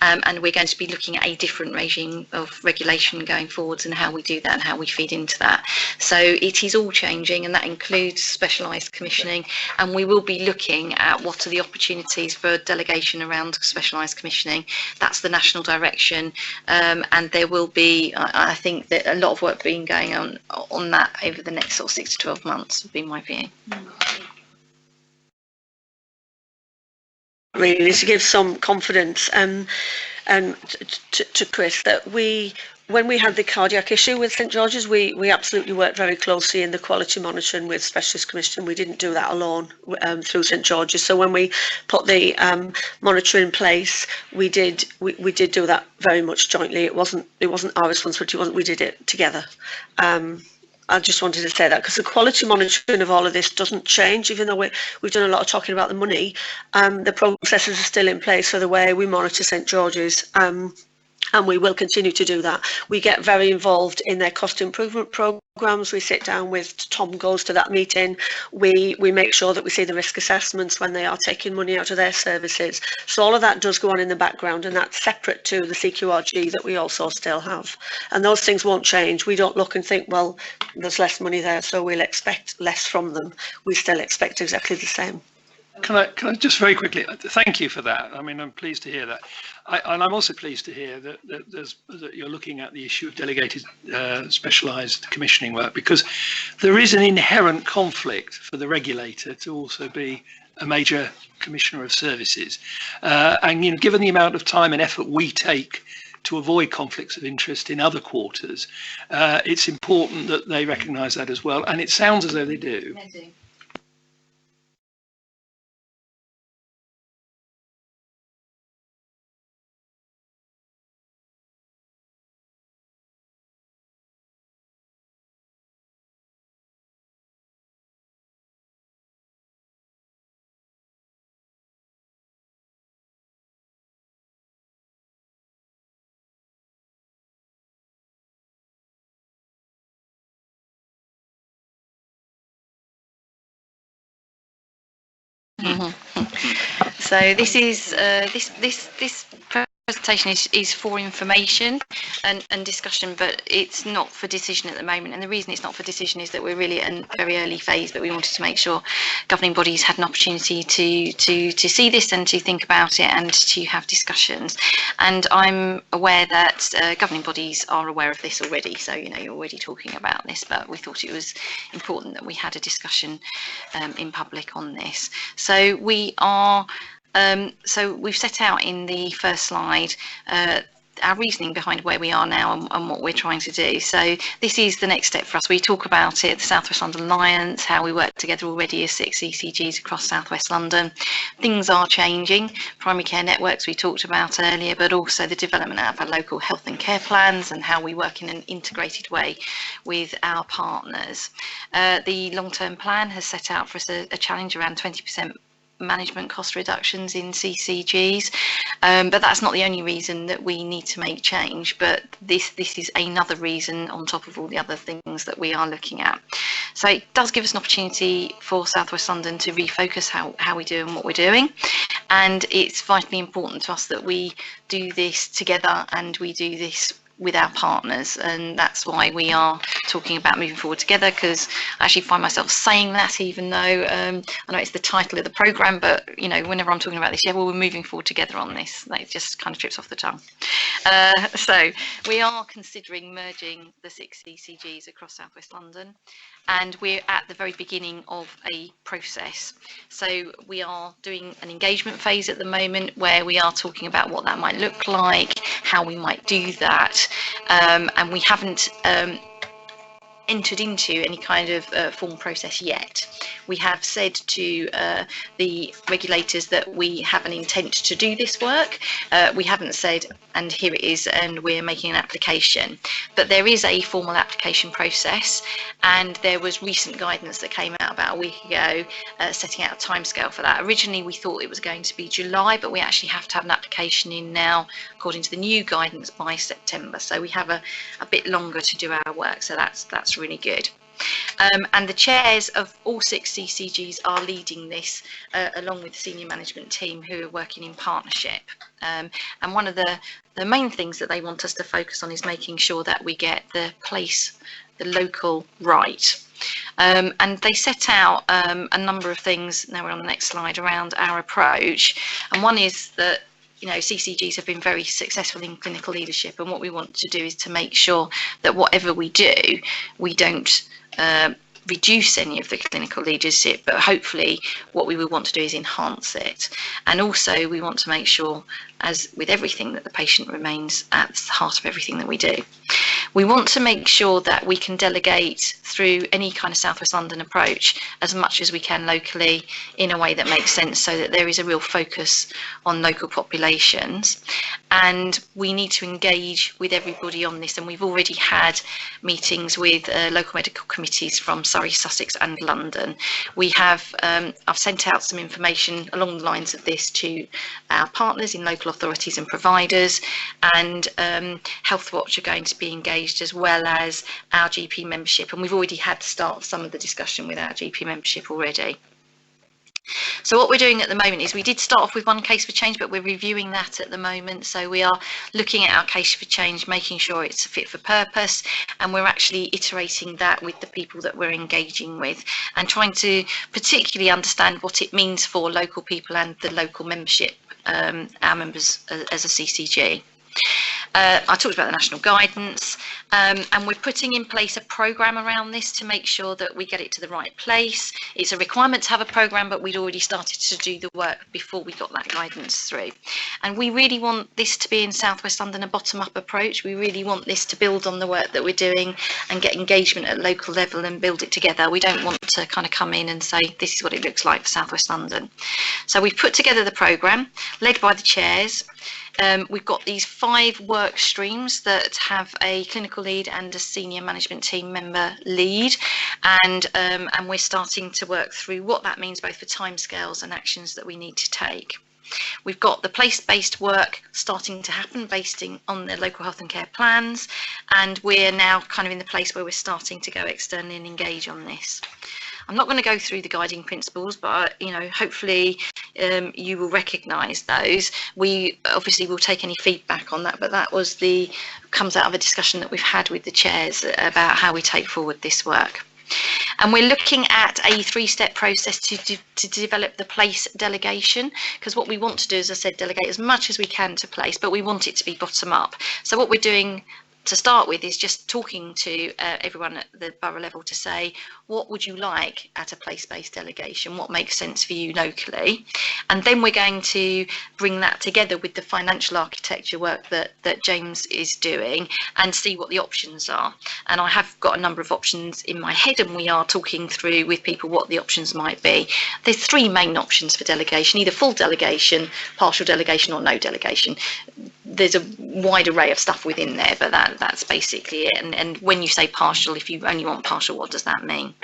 and we're going to be looking at a different regime of regulation going forwards and how we do that and how we feed into that. So it is all changing, and that includes specialised commissioning, and we will be looking at what are the opportunities for delegation around specialised commissioning. That's the national direction, and there will be, I think, that a lot of work being going on that over the next sort of 6 to 12 months would be my view. Really, to give some confidence to Chris, that when we had the cardiac issue with St George's, we absolutely worked very closely in the quality monitoring with specialist commissioning. We didn't do that alone through St George's. So when we put the monitor in place, we did do that very much jointly. It wasn't our responsibility. We did it together. I just wanted to say that, because the quality monitoring of all of this doesn't change, even though we've done a lot of talking about the money. The processes are still in place for the way we monitor St George's, and we will continue to do that. We get very involved in their cost improvement programmes. We sit down with, Tom goes to that meeting. We make sure that we see the risk assessments when they are taking money out of their services. So all of that does go on in the background, and that's separate to the CQRG that we also still have. And those things won't change. We don't look and think, well, there's less money there, so we'll expect less from them. We still expect exactly the same. Can I just very quickly, thank you for that. I mean, I'm pleased to hear that. And I'm also pleased to hear that you're looking at the issue of delegated specialised commissioning work, because there is an inherent conflict for the regulator to also be a major commissioner of services. And given the amount of time and effort we take to avoid conflicts of interest in other quarters, it's important that they recognise that as well. And it sounds as though they do. They do. So this is this presentation is for information and discussion, but it's not for decision at the moment. And the reason it's not for decision is that we're really at a very early phase, but we wanted to make sure governing bodies had an opportunity to see this and to think about it and to have discussions. And I'm aware that governing bodies are aware of this already, so you're already talking about this, but we thought it was important that we had a discussion in public on this. So we are so we've set out in the first slide our reasoning behind where we are now and what we're trying to do. So this is the next step for us. We talk about it, the South West London Alliance, how we work together already as 6 CCGs across South West London. Things are changing. Primary care networks we talked about earlier, but also the development of our local health and care plans and how we work in an integrated way with our partners. The long-term plan has set out for us a challenge around 20% management cost reductions in CCGs, but that's not the only reason that we need to make change, but this is another reason on top of all the other things that we are looking at. So it does give us an opportunity for South West London to refocus how we do and what we're doing, and it's vitally important to us that we do this together and we do this with our partners, and that's why we are talking about moving forward together, because I actually find myself saying that even though I know it's the title of the programme, but whenever I'm talking about this, well, we're moving forward together on this. It just kind of trips off the tongue. So we are considering merging the 6 CCGs across South West London, and we're at the very beginning of a process. So we are doing an engagement phase at the moment where we are talking about what that might look like, how we might do that, and we haven't entered into any kind of formal process yet. We have said to the regulators that we have an intent to do this work. We haven't said, and here it is, and we're making an application. But there is a formal application process, and there was recent guidance that came out about a week ago setting out a timescale for that. Originally, we thought it was going to be July, but we actually have to have an application in now, according to the new guidance, by September. So we have a bit longer to do our work. So that's really good. And the chairs of all 6 CCGs are leading this along with the senior management team who are working in partnership. And one of the main things that they want us to focus on is making sure that we get the local right. And they set out a number of things, now we're on the next slide, around our approach. And one is that CCGs have been very successful in clinical leadership, and what we want to do is to make sure that whatever we do, we don't reduce any of the clinical leadership, but hopefully what we would want to do is enhance it. And also we want to make sure, as with everything, that the patient remains at the heart of everything that we do. We want to make sure that we can delegate through any kind of South West London approach as much as we can locally in a way that makes sense, so that there is a real focus on local populations. And we need to engage with everybody on this, and we've already had meetings with local medical committees from Surrey, Sussex and London. We have, I've sent out some information along the lines of this to our partners in local authorities and providers, and Healthwatch are going to be engaged, as well as our GP membership, and we've already had to start some of the discussion with our GP membership already. So what we're doing at the moment is we did start off with one case for change, but we're reviewing that at the moment. So we are looking at our case for change, making sure it's fit for purpose, and we're actually iterating that with the people that we're engaging with and trying to particularly understand what it means for local people and the local membership, our members as a CCG. I talked about the national guidance, and we're putting in place a programme around this to make sure that we get it to the right place. It's a requirement to have a programme, but we'd already started to do the work before we got that guidance through. And we really want this to be in South West London a bottom-up approach. We really want this to build on the work that we're doing and get engagement at local level and build it together. We don't want to kind of come in and say, this is what it looks like for South West London. So we've put together the programme, led by the chairs. We've got these 5 work streams that have a clinical lead and a senior management team member lead, and we're starting to work through what that means both for timescales and actions that we need to take. We've got the place-based work starting to happen based on the local health and care plans, and we're now kind of in the place where we're starting to go externally and engage on this. I'm not going to go through the guiding principles, but hopefully you will recognise those. We obviously will take any feedback on that, but that comes out of a discussion that we've had with the chairs about how we take forward this work. And we're looking at a 3-step process to develop the place delegation, because what we want to do, as I said, delegate as much as we can to place, but we want it to be bottom up. So what we're doing to start with is just talking to everyone at the borough level to say, what would you like at a place-based delegation? What makes sense for you locally? And then we're going to bring that together with the financial architecture work that James is doing and see what the options are. And I have got a number of options in my head, and we are talking through with people what the options might be. There's 3 main options for delegation: either full delegation, partial delegation, or no delegation. There's a wide array of stuff within there, but that's basically it. And when you say partial, if you only want partial, what does that mean?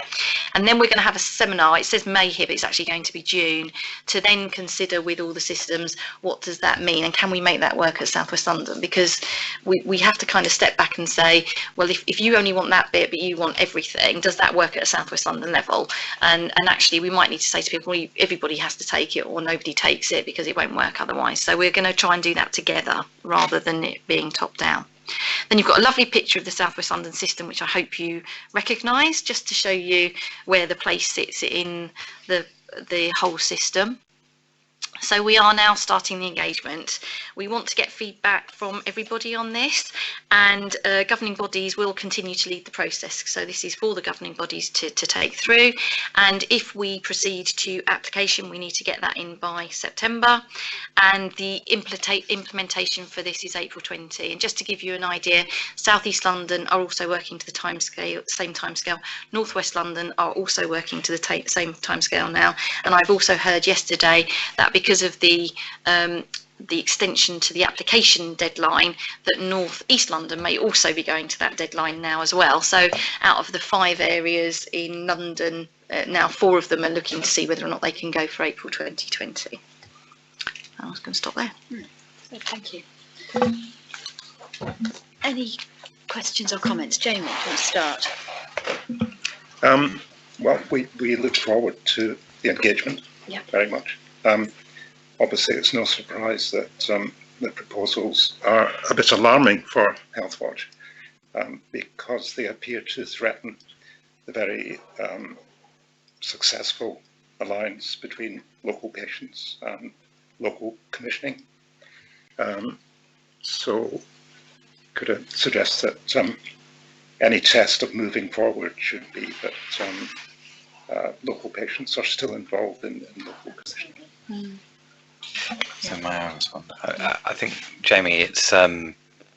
And then we're going to have a seminar. It says May here, but it's actually going to be June, to then consider with all the systems, what does that mean, and can we make that work at South West London? Because we have to kind of step back and say, well, if you only want that bit but you want everything, does that work at a South West London level? And actually we might need to say to people, well, everybody has to take it or nobody takes it, because it won't work otherwise. So we're going to try and do that together rather than it being top down. Then you've got a lovely picture of the South West London system, which I hope you recognise, just to show you where the place sits in the whole system. So we are now starting the engagement. We want to get feedback from everybody on this, and governing bodies will continue to lead the process. So this is for the governing bodies to take through, and if we proceed to application, we need to get that in by September, and the implementation for this is April 20. And just to give you an idea, South East London are also working to the same timescale. North West London are also working to the same timescale now, and I've also heard yesterday that because of the extension to the application deadline, that North East London may also be going to that deadline now as well. So out of the 5 areas in London, now 4 of them are looking to see whether or not they can go for April 2020. I was going to stop there. So thank you. Any questions or comments? Jamie, do you want to start? Well, we look forward to the engagement very much. Obviously, it's no surprise that the proposals are a bit alarming for Healthwatch, because they appear to threaten the very successful alliance between local patients and local commissioning. So could I suggest that any test of moving forward should be that local patients are still involved in local commissioning? So my respond. I think, Jamie,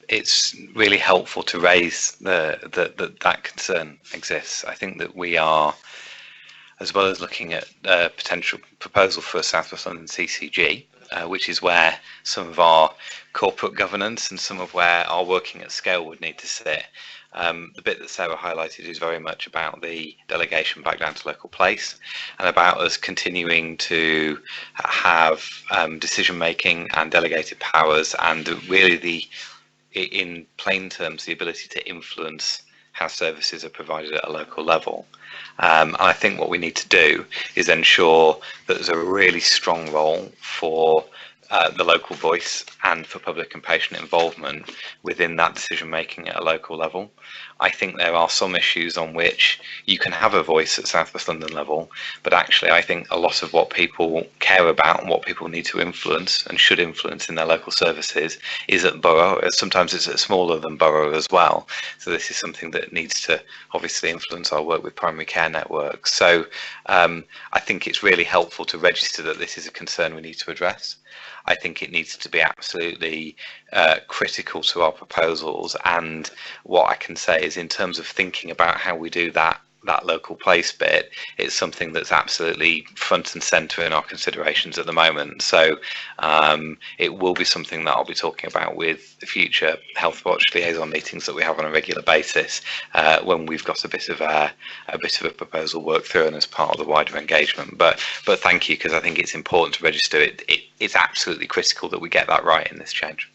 it's really helpful to raise that concern exists. I think that we are, as well as looking at a potential proposal for South West London CCG, which is where some of our corporate governance and some of where our working at scale would need to sit. The bit that Sarah highlighted is very much about the delegation back down to local place, and about us continuing to have decision making and delegated powers, and really in plain terms, the ability to influence how services are provided at a local level. And I think what we need to do is ensure that there's a really strong role for the local voice and for public and patient involvement within that decision making at a local level. I think there are some issues on which you can have a voice at South West London level, but actually I think a lot of what people care about and what people need to influence and should influence in their local services is at borough. Sometimes it's at smaller than borough as well. So this is something that needs to obviously influence our work with primary care networks. So I think it's really helpful to register that this is a concern we need to address. I think it needs to be absolutely critical to our proposals, and what I can say is in terms of thinking about how we do that local place bit, it's something that's absolutely front and centre in our considerations at the moment. So it will be something that I'll be talking about with the future Healthwatch liaison meetings that we have on a regular basis when we've got a bit of a proposal worked through and as part of the wider engagement. But thank you, because I think it's important to register it. It's absolutely critical that we get that right in this change.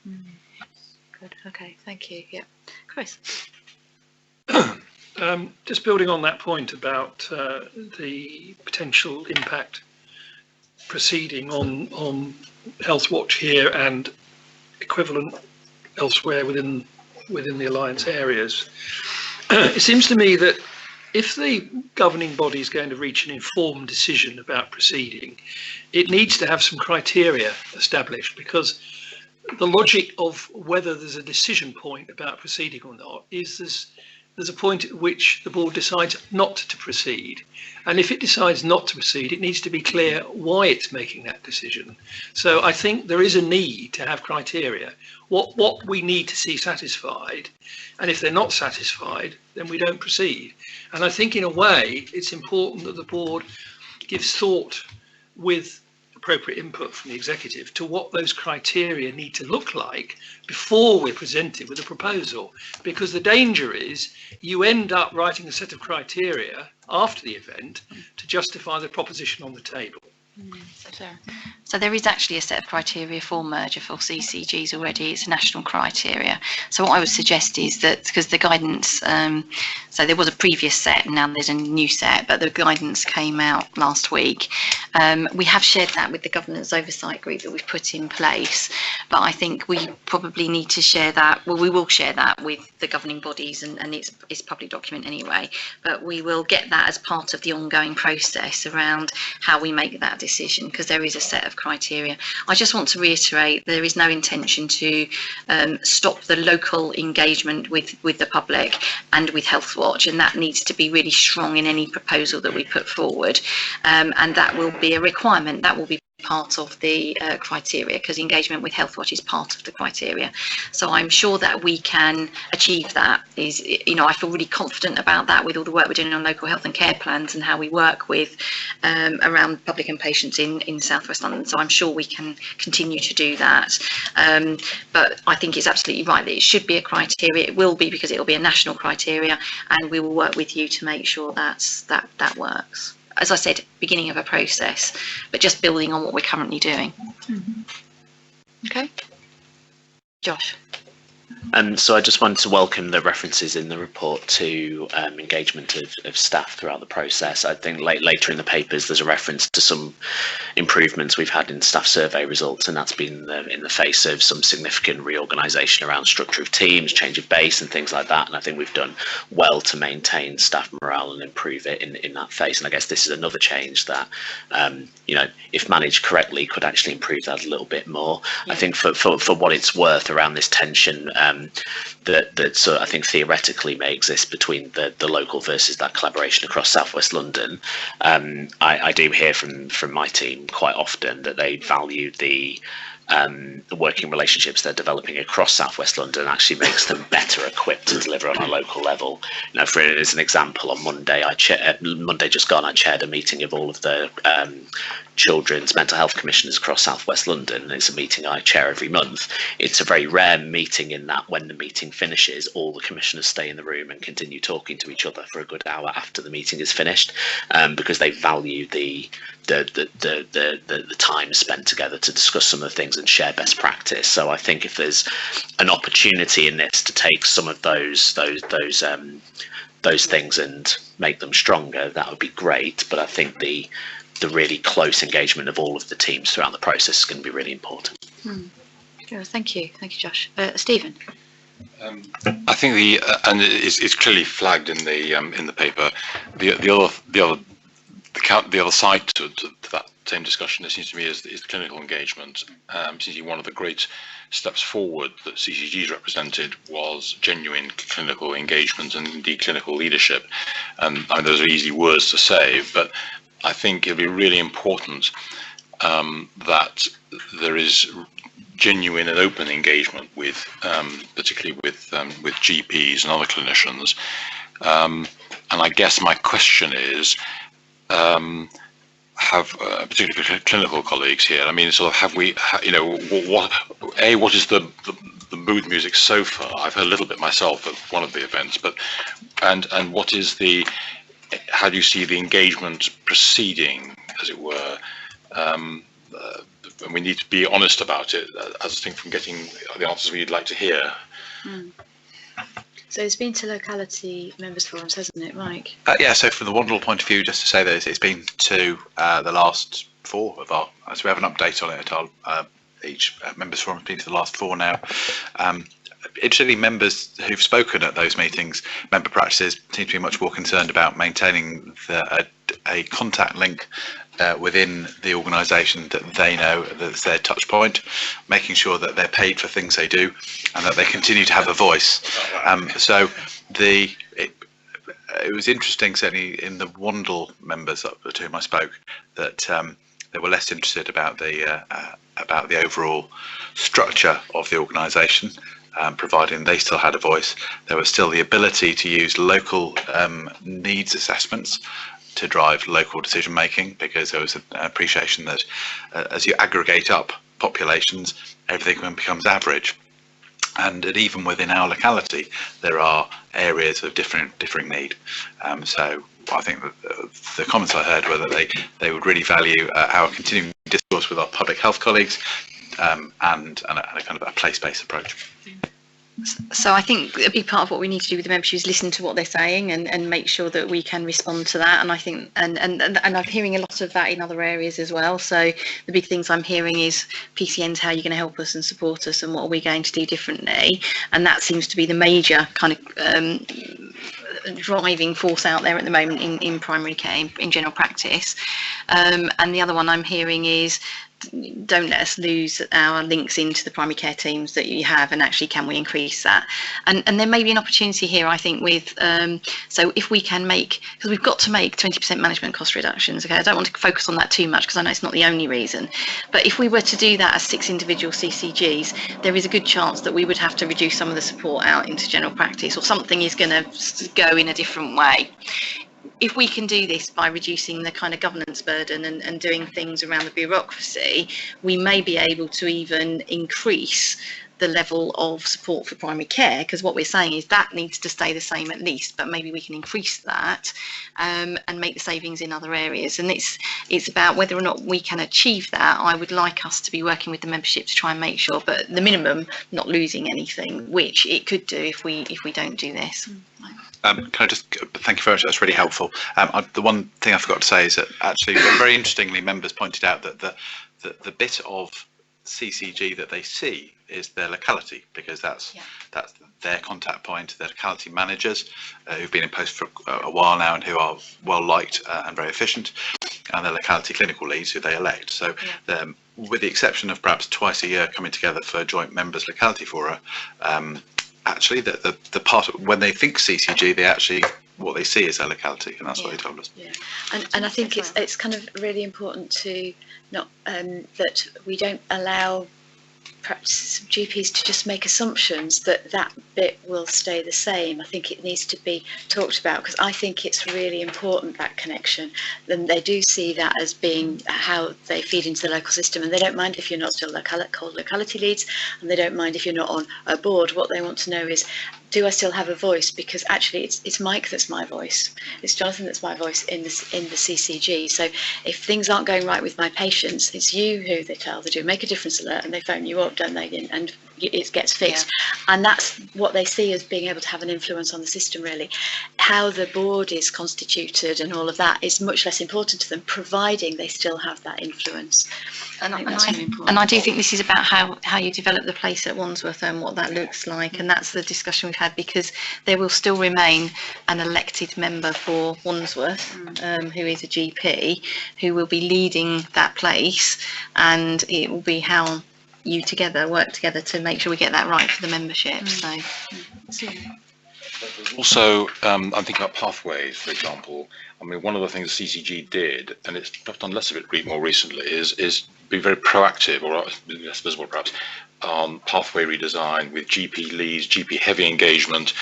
Good. Okay. Thank you. Yeah, Chris. Just building on that point about the potential impact proceeding on Health Watch here and equivalent elsewhere within the Alliance areas. It seems to me that if the governing body is going to reach an informed decision about proceeding, it needs to have some criteria established, because the logic of whether there's a decision point about proceeding or not is there's a point at which the board decides not to proceed. And if it decides not to proceed, it needs to be clear why it's making that decision. So I think there is a need to have criteria, what we need to see satisfied. And if they're not satisfied, then we don't proceed. And I think in a way, it's important that the board gives thought, with appropriate input from the executive, to what those criteria need to look like before we're presented with a proposal. Because the danger is you end up writing a set of criteria after the event to justify the proposition on the table. So there is actually a set of criteria for merger for CCGs already. It's a national criteria. So what I would suggest is that, because the guidance, so there was a previous set and now there's a new set, but the guidance came out last week. We have shared that with the governance oversight group that we've put in place, but I think we probably need to share that, well, we will share that with the governing bodies, and it's public document anyway, but we will get that as part of the ongoing process around how we make that decision, because there is a set of criteria. I just want to reiterate, there is no intention to stop the local engagement with the public and with Health Watch, and that needs to be really strong in any proposal that we put forward, and that will be a requirement, that will be part of the criteria, because engagement with Health Watch is part of the criteria. So I'm sure that we can achieve that. Is, you know, I feel really confident about that with all the work we're doing on local health and care plans and how we work with around public and patients in South West London. So I'm sure we can continue to do that. But I think it's absolutely right that it should be a criteria. It will be, because it will be a national criteria, and we will work with you to make sure that works. As I said, beginning of a process, but just building on what we're currently doing. Okay. Josh. So I just wanted to welcome the references in the report to engagement of staff throughout the process. I think later in the papers there's a reference to some improvements we've had in staff survey results, and that's been in the face of some significant reorganisation around structure of teams, change of base and things like that. And I think we've done well to maintain staff morale and improve it in that phase. And I guess this is another change that, you know, if managed correctly, could actually improve that a little bit more. Yeah. I think for what it's worth around this tension, that I think theoretically may exist between the local versus that collaboration across South West London. I do hear from my team quite often that they value the working relationships they're developing across South West London actually makes them better equipped to deliver on a local level. You know, for as an example, on Monday just gone, I chaired a meeting of all of the children's mental health commissioners across South West London. It's a meeting I chair every month. It's a very rare meeting in that when the meeting finishes, all the commissioners stay in the room and continue talking to each other for a good hour after the meeting is finished, because they value the time spent together to discuss some of the things and share best practice. So I think if there's an opportunity in this to take some of those things and make them stronger, that would be great. But I think the really close engagement of all of the teams throughout the process is going to be really important. Thank you, Josh. Stephen. I think and it's clearly flagged in the paper. The other side to that same discussion, it seems to me, is clinical engagement. Seems to be one of the great steps forward that CCG's represented was genuine clinical engagement and indeed clinical leadership. I mean, those are easy words to say, but I think it'll be really important that there is genuine and open engagement with, particularly with GPs and other clinicians. And I guess my question is, have particularly for clinical colleagues here, I mean, sort of, have we, you know, what is the mood music so far? I've heard a little bit myself at one of the events, but and what is how do you see the engagement proceeding, as it were? And we need to be honest about it, as I think from getting the answers we'd like to hear. So it's been to locality members forums, hasn't it, Mike? Yeah, so from the Wandle point of view, just to say that it's been to the last 4 of our, so we have an update on it at our each members forum has been to the last 4 now. Interestingly, members who've spoken at those meetings, member practices seem to be much more concerned about maintaining a contact link within the organisation that they know that's their touch point, making sure that they're paid for things they do and that they continue to have a voice. So it was interesting, certainly in the Wandle members to whom I spoke, that they were less interested about the overall structure of the organisation, providing they still had a voice. There was still the ability to use local needs assessments to drive local decision making, because there was an appreciation that as you aggregate up populations, everything becomes average. And even within our locality, there are areas of differing need. So I think that the comments I heard were that they would really value our continuing discourse with our public health colleagues and a kind of a place-based approach. So I think a big part of what we need to do with the membership is listen to what they're saying and make sure that we can respond to that. And I think and I'm hearing a lot of that in other areas as well. So the big things I'm hearing is PCNs, how are you going to help us and support us, and what are we going to do differently? And that seems to be the major kind of driving force out there at the moment in primary care, in general practice. And the other one I'm hearing is, don't let us lose our links into the primary care teams that you have, and actually can we increase that? And there may be an opportunity here, I think, with so if we can make, because we've got to make 20% management cost reductions. Okay, I don't want to focus on that too much because I know it's not the only reason, but if we were to do that as 6 individual CCGs, there is a good chance that we would have to reduce some of the support out into general practice, or something is going to go in a different way. If we can do this by reducing the kind of governance burden and doing things around the bureaucracy, we may be able to even increase the level of support for primary care, because what we're saying is that needs to stay the same at least, but maybe we can increase that and make the savings in other areas. And it's about whether or not we can achieve that. I would like us to be working with the membership to try and make sure, but the minimum, not losing anything, which it could do if we don't do this. Can I just thank you very much? That's really helpful. The one thing I forgot to say is that actually, very interestingly, members pointed out that the bit of CCG that they see is their locality, because that's their contact point, their locality managers who've been in post for a while now and who are well liked and very efficient, and their locality clinical leads who they elect. So with the exception of perhaps twice a year coming together for joint members locality fora, actually the part of, when they think CCG, they actually, what they see is their locality, and that's what he told us. Yeah, and I think it's kind of really important to not that we don't allow perhaps GPs to just make assumptions that bit will stay the same. I think it needs to be talked about, because I think it's really important, that connection. Then they do see that as being how they feed into the local system, and they don't mind if you're not still called locality leads, and they don't mind if you're not on a board. What they want to know is, do I still have a voice? Because actually it's Mike that's my voice, it's Jonathan that's my voice in the CCG. So if things aren't going right with my patients, it's you who they tell. They do make a difference alert and they phone you up, don't they, and it gets fixed. And that's what they see as being able to have an influence on the system, really. How the board is constituted and all of that is much less important to them, providing they still have that influence. And I do think this is about how you develop the place at Wandsworth and what that looks like, and that's the discussion we've had, because there will still remain an elected member for Wandsworth who is a GP, who will be leading that place, and it will be how you work together to make sure we get that right for the membership. So also, I'm thinking about pathways, for example. I mean, one of the things CCG did, and it's done less of it more recently, is be very proactive, or less visible perhaps, on pathway redesign with GP leads, GP heavy engagement.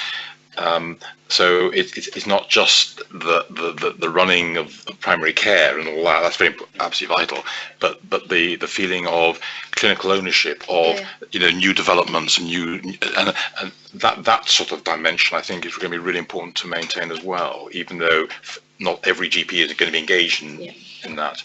So it's not just the running of primary care and all that. That's very absolutely vital. But the feeling of clinical ownership of new developments and that sort of dimension, I think, is going to be really important to maintain as well. Even though not every GP is going to be engaged in that.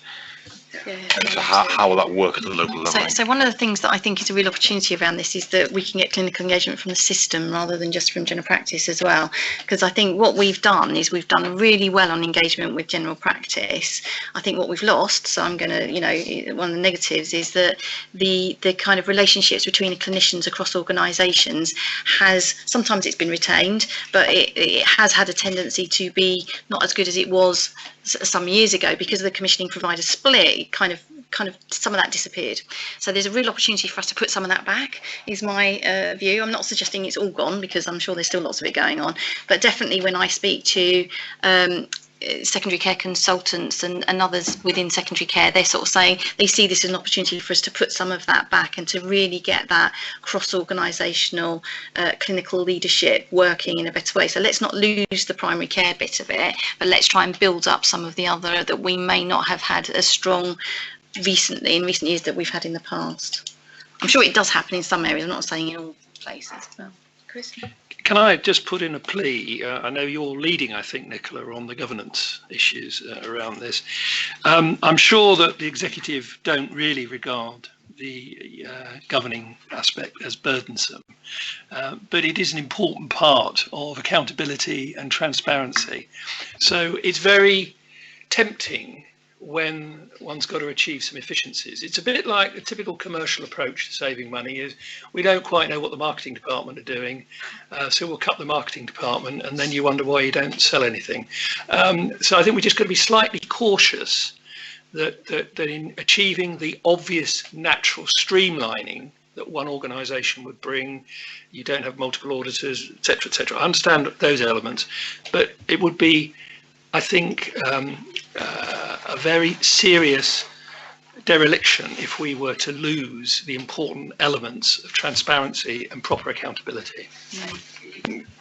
And so how will that work at the local level? So one of the things that I think is a real opportunity around this is that we can get clinical engagement from the system rather than just from general practice as well. Because I think what we've done is we've done really well on engagement with general practice. I think what we've lost, so I'm going to, one of the negatives is that the kind of relationships between the clinicians across organisations has, sometimes it's been retained, but it has had a tendency to be not as good as it was some years ago because of the commissioning provider split. Kind of some of that disappeared. So there's a real opportunity for us to put some of that back, is my view. I'm not suggesting it's all gone because I'm sure there's still lots of it going on, but definitely when I speak to secondary care consultants and others within secondary care, they're sort of saying they see this as an opportunity for us to put some of that back and to really get that cross-organisational clinical leadership working in a better way. So let's not lose the primary care bit of it, but let's try and build up some of the other that we may not have had as strong in recent years that we've had in the past. I'm sure it does happen in some areas, I'm not saying in all places. No. Chris? Can I just put in a plea? I know you're leading, I think, Nicola, on the governance issues around this. I'm sure that the executive don't really regard the governing aspect as burdensome, but it is an important part of accountability and transparency. So it's very tempting when one's got to achieve some efficiencies. It's a bit like the typical commercial approach to saving money is we don't quite know what the marketing department are doing, so we'll cut the marketing department and then you wonder why you don't sell anything. So I think we're just going to be slightly cautious that in achieving the obvious natural streamlining that one organisation would bring, you don't have multiple auditors, etc., etc. I understand those elements, but it would be, I think, a very serious dereliction if we were to lose the important elements of transparency and proper accountability.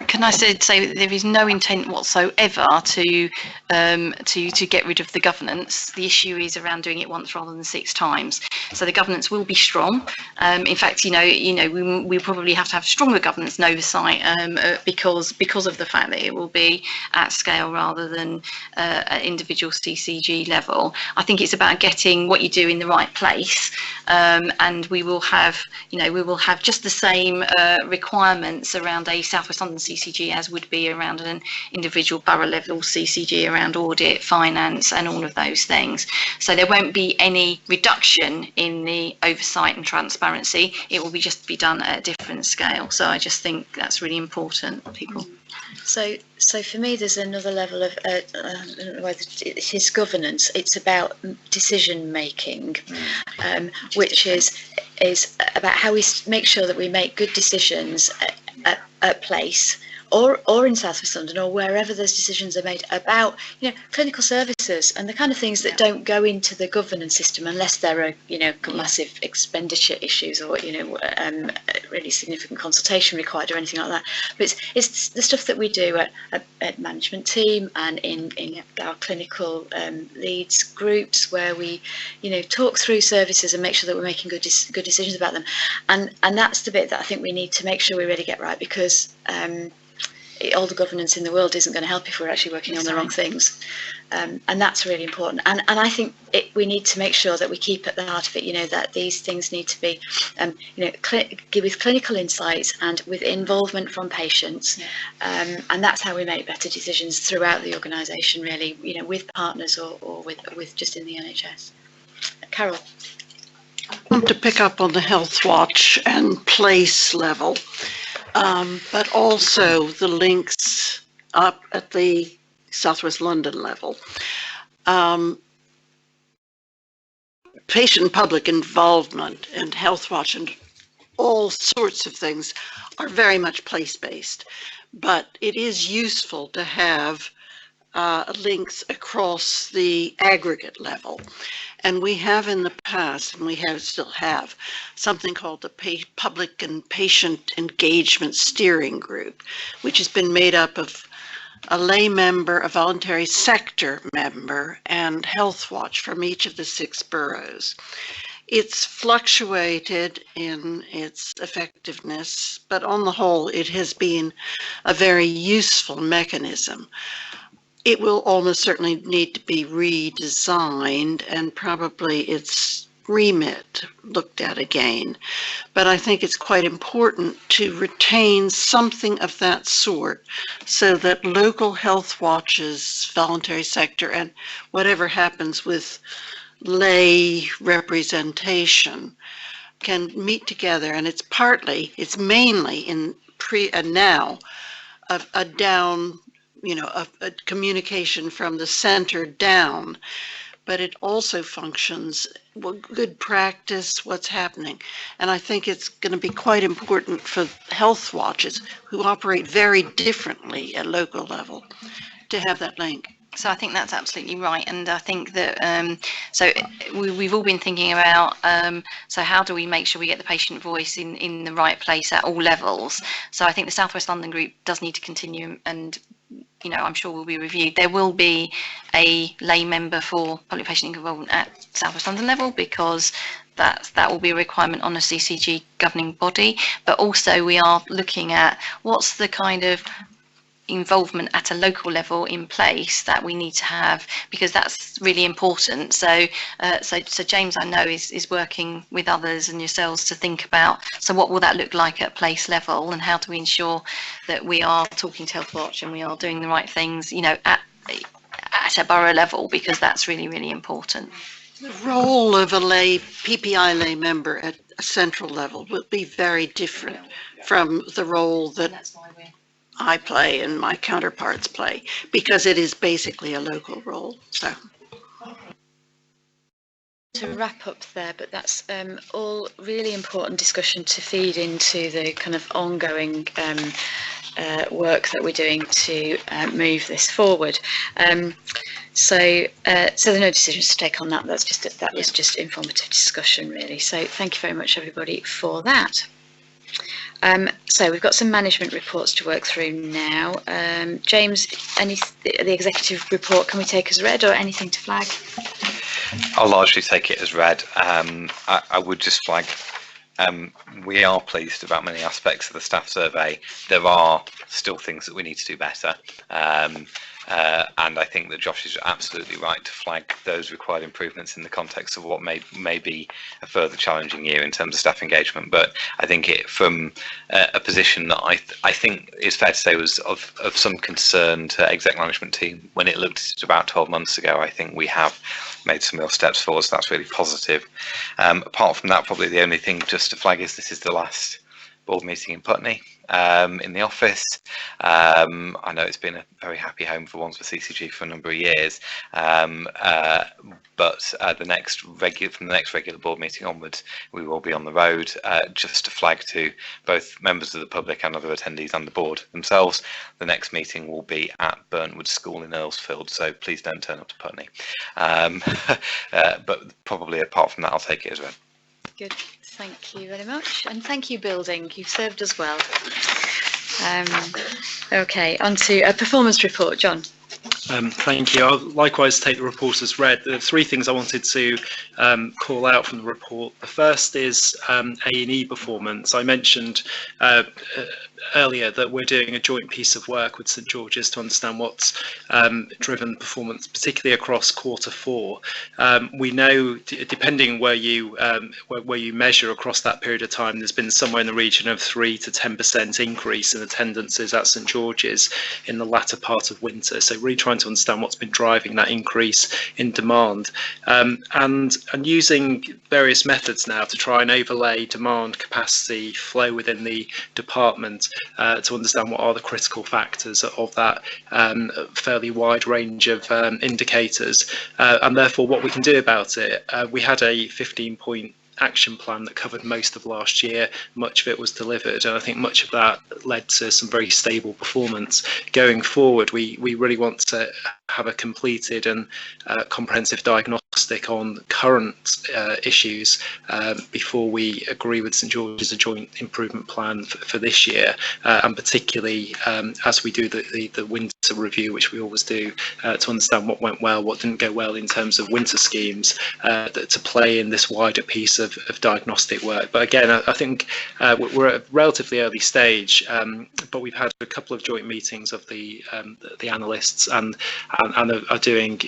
Can I say there is no intent whatsoever to get rid of the governance. The issue is around doing it once rather than 6 times. So the governance will be strong. In fact, we probably have to have stronger governance and oversight because of the fact that it will be at scale rather than at individual CCG level. I think it's about getting what you do in the right place, and we will have just the same requirements around a South West London CCG as would be around an individual borough level CCG around audit, finance and all of those things. So there won't be any reduction in the oversight and transparency. It will just be done at a different scale. So I just think that's really important, people. So for me, there's another level of it is governance. It's about decision making, which is about how we make sure that we make good decisions at place or in South West London or wherever those decisions are made about clinical services and the kind of things that don't go into the governance system unless there are massive expenditure issues or really significant consultation required or anything like that. But it's the stuff that we do at management team and in our clinical leads groups where we talk through services and make sure that we're making good decisions about them, and that's the bit that I think we need to make sure we really get right, because all the governance in the world isn't going to help if we're actually working on the wrong things, and that's really important. And I think we need to make sure that we keep at the heart of it, that these things need to be, with clinical insights and with involvement from patients, and that's how we make better decisions throughout the organisation, really, with partners or with just in the NHS. Carol. I want to pick up on the Health Watch and place level. But also the links up at the South West London level. Patient public involvement and Health Watch and all sorts of things are very much place-based, but it is useful to have links across the aggregate level. And we have in the past, and we still have, something called the Public and Patient Engagement Steering Group, which has been made up of a lay member, a voluntary sector member, and Health Watch from each of the 6 boroughs. It's fluctuated in its effectiveness, but on the whole, it has been a very useful mechanism. it will almost certainly need to be redesigned and probably its remit looked at again. But I think it's quite important to retain something of that sort so that local health watches, voluntary sector, and whatever happens with lay representation can meet together. And it's mainly in now a down, a communication from the center down, but it also functions good practice, what's happening. And I think it's going to be quite important for health watches who operate very differently at local level to have that link. So I think that's absolutely right, and I think that we've all been thinking about so how do we make sure we get the patient voice in the right place at all levels. So I think the South West London group does need to continue, and I'm sure will be reviewed. There will be a lay member for public patient involvement at South West London level, because that will be a requirement on a CCG governing body. But also we are looking at what's the kind of involvement at a local level in place that we need to have, because that's really important. So James, I know, is working with others and yourselves to think about, so what will that look like at place level, and how do we ensure that we are talking to Health Watch and we are doing the right things, at a borough level, because that's really, really important. The role of a PPI lay member at a central level will be very different from the role that I play and my counterparts play, because it is basically a local role. So to wrap up there, but that's all really important discussion to feed into the kind of ongoing work that we're doing to move this forward. So there are no decisions to take on that. That was just informative discussion, really. So thank you very much, everybody, for that. So we've got some management reports to work through now. James, the executive report, can we take as read, or anything to flag? I'll largely take it as read. I would just flag we are pleased about many aspects of the staff survey. There are still things that we need to do better. And I think that Josh is absolutely right to flag those required improvements in the context of what may be a further challenging year in terms of staff engagement. But I think it from a position that I think is fair to say was of some concern to exec management team when it looked at about 12 months ago. I think we have made some real steps forward, so that's really positive. Apart from that, probably the only thing just to flag is this is the last board meeting in Putney in the office. I know it's been a very happy home for Wandsworth CCG for a number of years, but from the next regular board meeting onwards, we will be on the road. Just to flag to both members of the public and other attendees and the board themselves, the next meeting will be at Burntwood School in Earlsfield, so please don't turn up to Putney. But probably apart from that, I'll take it as read. Good, thank you very much, and thank you, Building. You've served us well. Okay, on to a performance report, John. Thank you. I'll likewise take the report as read. There are three things I wanted to call out from the report. The first is A&E performance. I mentioned earlier that we're doing a joint piece of work with St George's to understand what's driven performance, particularly across Q4. We know, depending where you measure across that period of time, there's been somewhere in the region of 3 to 10% increase in attendances at St George's in the latter part of winter. So really trying to understand what's been driving that increase in demand, and using various methods now to try and overlay demand, capacity, flow within the department to understand what are the critical factors of that fairly wide range of indicators, and therefore what we can do about it. We had a 15-point action plan that covered most of last year. Much of it was delivered, and I think much of that led to some very stable performance. Going forward, we really want to have a completed and comprehensive diagnostic on current issues before we agree with St George's a joint improvement plan for this year, and particularly as we do the winter review, which we always do, to understand what went well, what didn't go well in terms of winter schemes, to play in this wider piece of diagnostic work. But again, I think we're at a relatively early stage, but we've had a couple of joint meetings of the analysts, and and are doing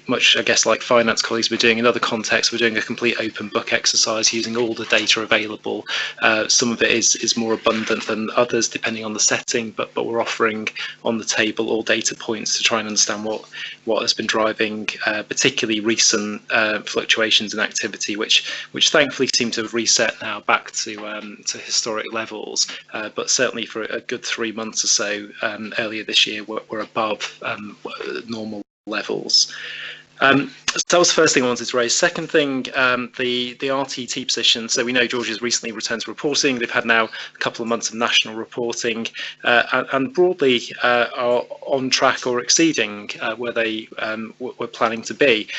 much, I guess, like finance colleagues we're doing in other contexts. We're doing a complete open book exercise using all the data available. Some of it is more abundant than others depending on the setting, but we're offering on the table all data points to try and understand what has been driving particularly recent fluctuations in activity, which thankfully seem to have reset now back to historic levels, but certainly for a good 3 months or so earlier this year we're above normal levels. So that was the first thing I wanted to raise. Second thing, the RTT position. So we know Georgia's recently returned to reporting. They've had now a couple of months of national reporting and broadly are on track or exceeding where they were planning to be.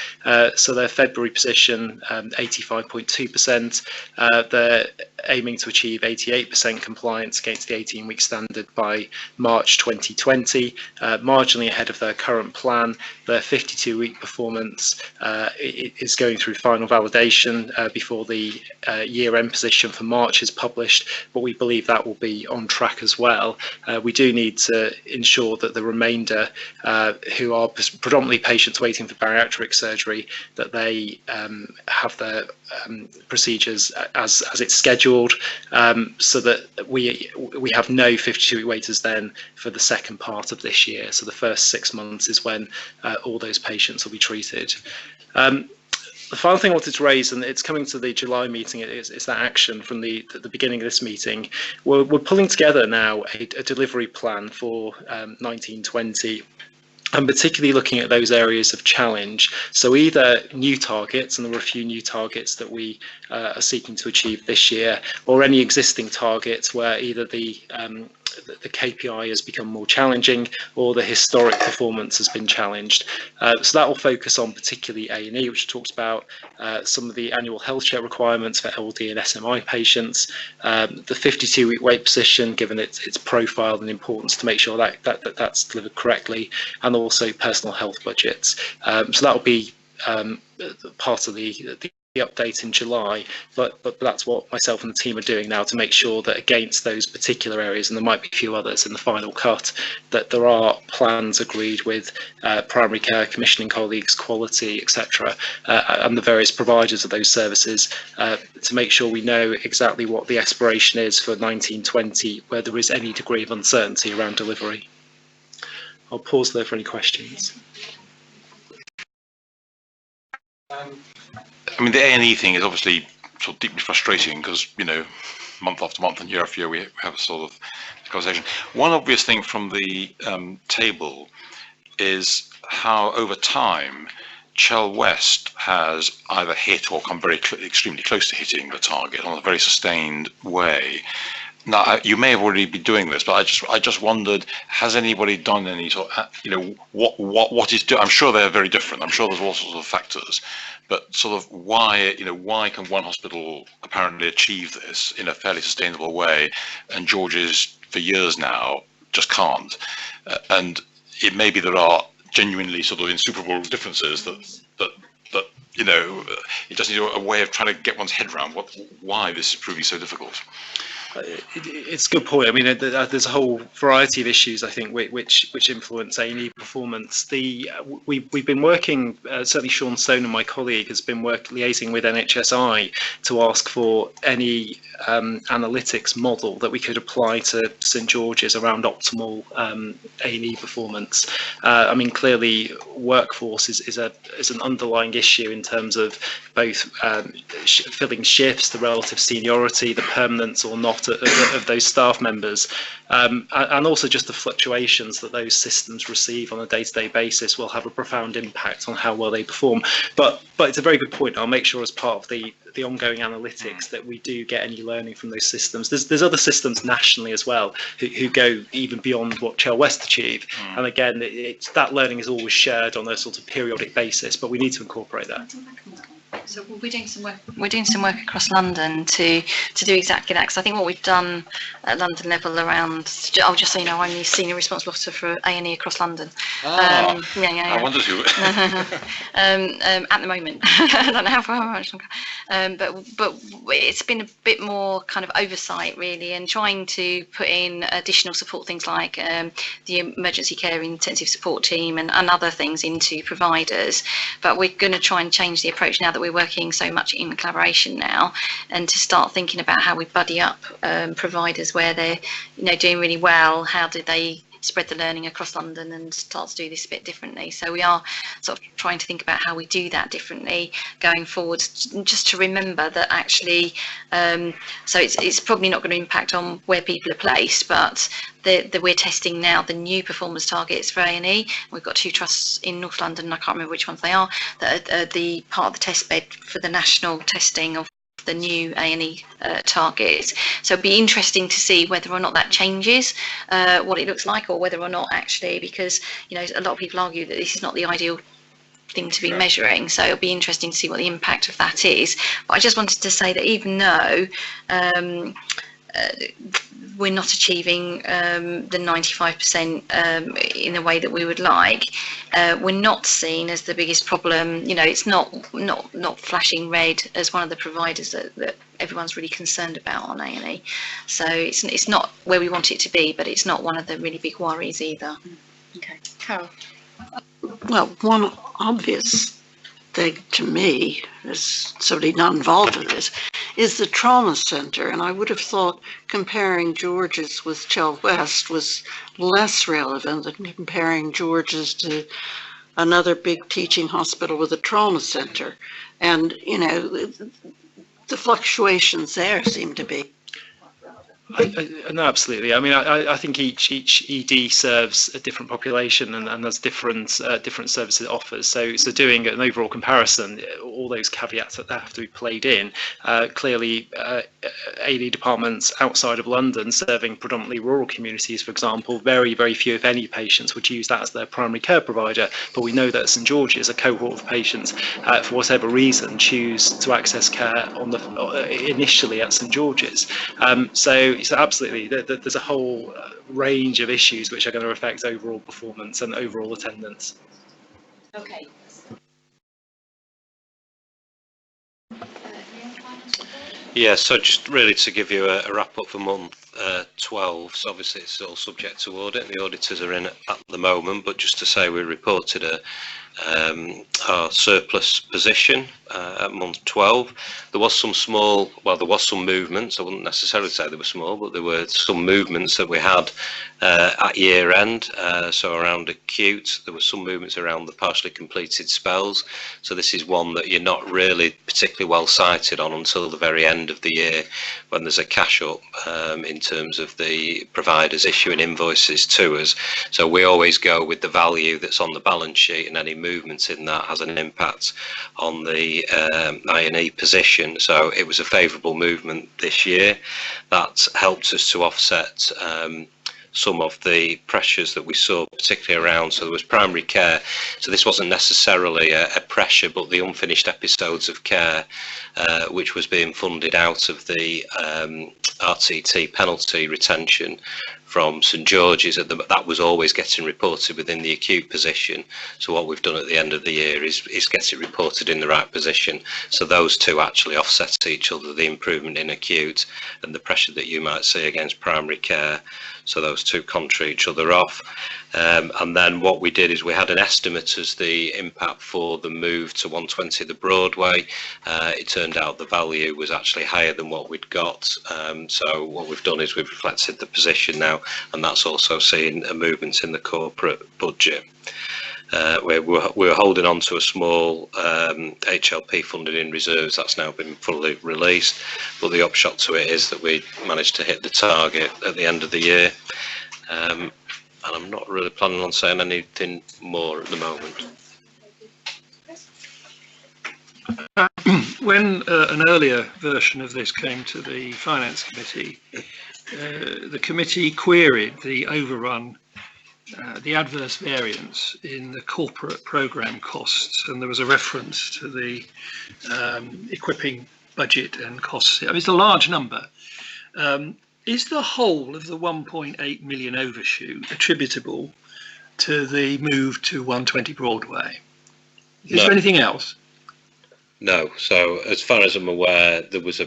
So their February position, 85.2%. They're aiming to achieve 88% compliance against the 18-week standard by March 2020, marginally ahead of their current plan. Their 52-week performance is going through final validation before the year-end position for March is published, but we believe that will be on track as well. We do need to ensure that the remainder, who are predominantly patients waiting for bariatric surgery, that they have their procedures as it's scheduled, so that we have no 52-week waiters then for the second part of this year. So the first 6 months is when all those patients will be treated. The final thing I wanted to raise, and it's coming to the July meeting, is that action from the beginning of this meeting. We're pulling together now a delivery plan for 1920. And particularly looking at those areas of challenge. So either new targets, and there were a few new targets that we are seeking to achieve this year, or any existing targets where either the KPI has become more challenging or the historic performance has been challenged. So that will focus on particularly A&E, which talks about some of the annual health check requirements for LD and SMI patients, the 52-week wait position, given its profile and importance to make sure that's delivered correctly, and also personal health budgets. So that will be part of the update in July, but that's what myself and the team are doing now to make sure that against those particular areas, and there might be a few others in the final cut, that there are plans agreed with primary care commissioning colleagues, quality, etc., and the various providers of those services to make sure we know exactly what the aspiration is for 1920, where there is any degree of uncertainty around delivery. I'll pause there for any questions. I mean, the A&E thing is obviously sort of deeply frustrating because, you know, month after month and year after year we have a sort of conversation. One obvious thing from the table is how over time Chell West has either hit or come very extremely close to hitting the target on a very sustained way. Now, you may have already been doing this, but I just wondered, has anybody done any sort of, you know, what is I'm sure they're very different. I'm sure there's all sorts of factors, but sort of why, you know, why can one hospital apparently achieve this in a fairly sustainable way, and George's for years now just can't? And it may be there are genuinely sort of insuperable differences that you know, it just needs a way of trying to get one's head around why this is proving so difficult. It's a good point. I mean, there's a whole variety of issues, I think, which influence A&E performance. We've been working, certainly Sean Stone and my colleague has been liaising with NHSI to ask for any analytics model that we could apply to St George's around optimal A&E performance. I mean, clearly workforce is an underlying issue in terms of both filling shifts, the relative seniority, the permanence or not of those staff members, and also just the fluctuations that those systems receive on a day-to-day basis will have a profound impact on how well they perform. But it's a very good point. I'll make sure as part of the ongoing analytics that we do get any learning from those systems. There's other systems nationally as well who go even beyond what Chell West achieve, and again, that learning is always shared on a sort of periodic basis, but we need to incorporate that. So we're doing some work. We're doing some work across London to do exactly that. Because I think what we've done at London level around, I'll just so you know, I'm the senior responsible officer for A&E across London. I wondered who. At the moment, I don't know how much longer. But it's been a bit more kind of oversight really, and trying to put in additional support things like the emergency care intensive support team and other things into providers. But we're going to try and change the approach now that we're working so much in collaboration now, and to start thinking about how we buddy up providers where they're doing really well. How do they spread the learning across London and start to do this a bit differently? So we are sort of trying to think about how we do that differently going forward, just to remember that actually so it's probably not going to impact on where people are placed, but we're testing now the new performance targets for A&E. We've got 2 trusts in North London, and I can't remember which ones they are, that are the part of the test bed for the national testing of the new A&E targets. So it'd be interesting to see whether or not that changes what it looks like, or whether or not actually, because a lot of people argue that this is not the ideal thing to be measuring, so it'll be interesting to see what the impact of that is. But I just wanted to say that even though we're not achieving the 95% in the way that we would like, we're not seen as the biggest problem. It's not flashing red as one of the providers that everyone's really concerned about on A&E. So it's not where we want it to be, but it's not one of the really big worries either. Okay, Carol. Well, one obvious thing to me, as somebody not involved in this, is the trauma centre. And I would have thought comparing George's with Chell West was less relevant than comparing George's to another big teaching hospital with a trauma centre. And, the fluctuations there seem to be. No, absolutely. I mean, I think each ED serves a different population and has different services it offers. So doing an overall comparison, all those caveats that have to be played in. Clearly, AD departments outside of London, serving predominantly rural communities, for example, very, very few, if any, patients would use that as their primary care provider. But we know that St George's, a cohort of patients, for whatever reason, choose to access care initially at St George's. So absolutely, there's a whole range of issues which are going to affect overall performance and overall attendance. Okay. Yeah, so just really to give you a wrap up for month 12, so obviously it's all subject to audit, and the auditors are in at the moment, but just to say we reported our surplus position at month 12. There was some movements. I wouldn't necessarily say they were small, but there were some movements that we had at year end. So around acute, there were some movements around the partially completed spells. So this is one that you're not really particularly well sighted on until the very end of the year, when there's a cash up in terms of the providers issuing invoices to us. So we always go with the value that's on the balance sheet, and any movements in that has an impact on the I&E position. So it was a favourable movement this year that helped us to offset some of the pressures that we saw, particularly around, so there was primary care. So this wasn't necessarily a pressure, but the unfinished episodes of care, which was being funded out of the RTT penalty retention from St George's, that was always getting reported within the acute position. So what we've done at the end of the year is get it reported in the right position. So those two actually offset each other, the improvement in acute and the pressure that you might see against primary care. So those two contra each other off. And then what we did is we had an estimate as the impact for the move to 120 the Broadway. It turned out the value was actually higher than what we'd got. So what we've done is we've reflected the position now, and that's also seen a movement in the corporate budget. We're holding on to a small HLP funded in reserves that's now been fully released, but the upshot to it is that we managed to hit the target at the end of the year, and I'm not really planning on saying anything more at the moment. When an earlier version of this came to the Finance Committee, the committee queried the overrun the adverse variance in the corporate programme costs, and there was a reference to the equipping budget and costs. I mean, it's a large number. Is the whole of the 1.8 million overshoot attributable to the move to 120 Broadway? Is there anything else? No. So as far as I'm aware, it was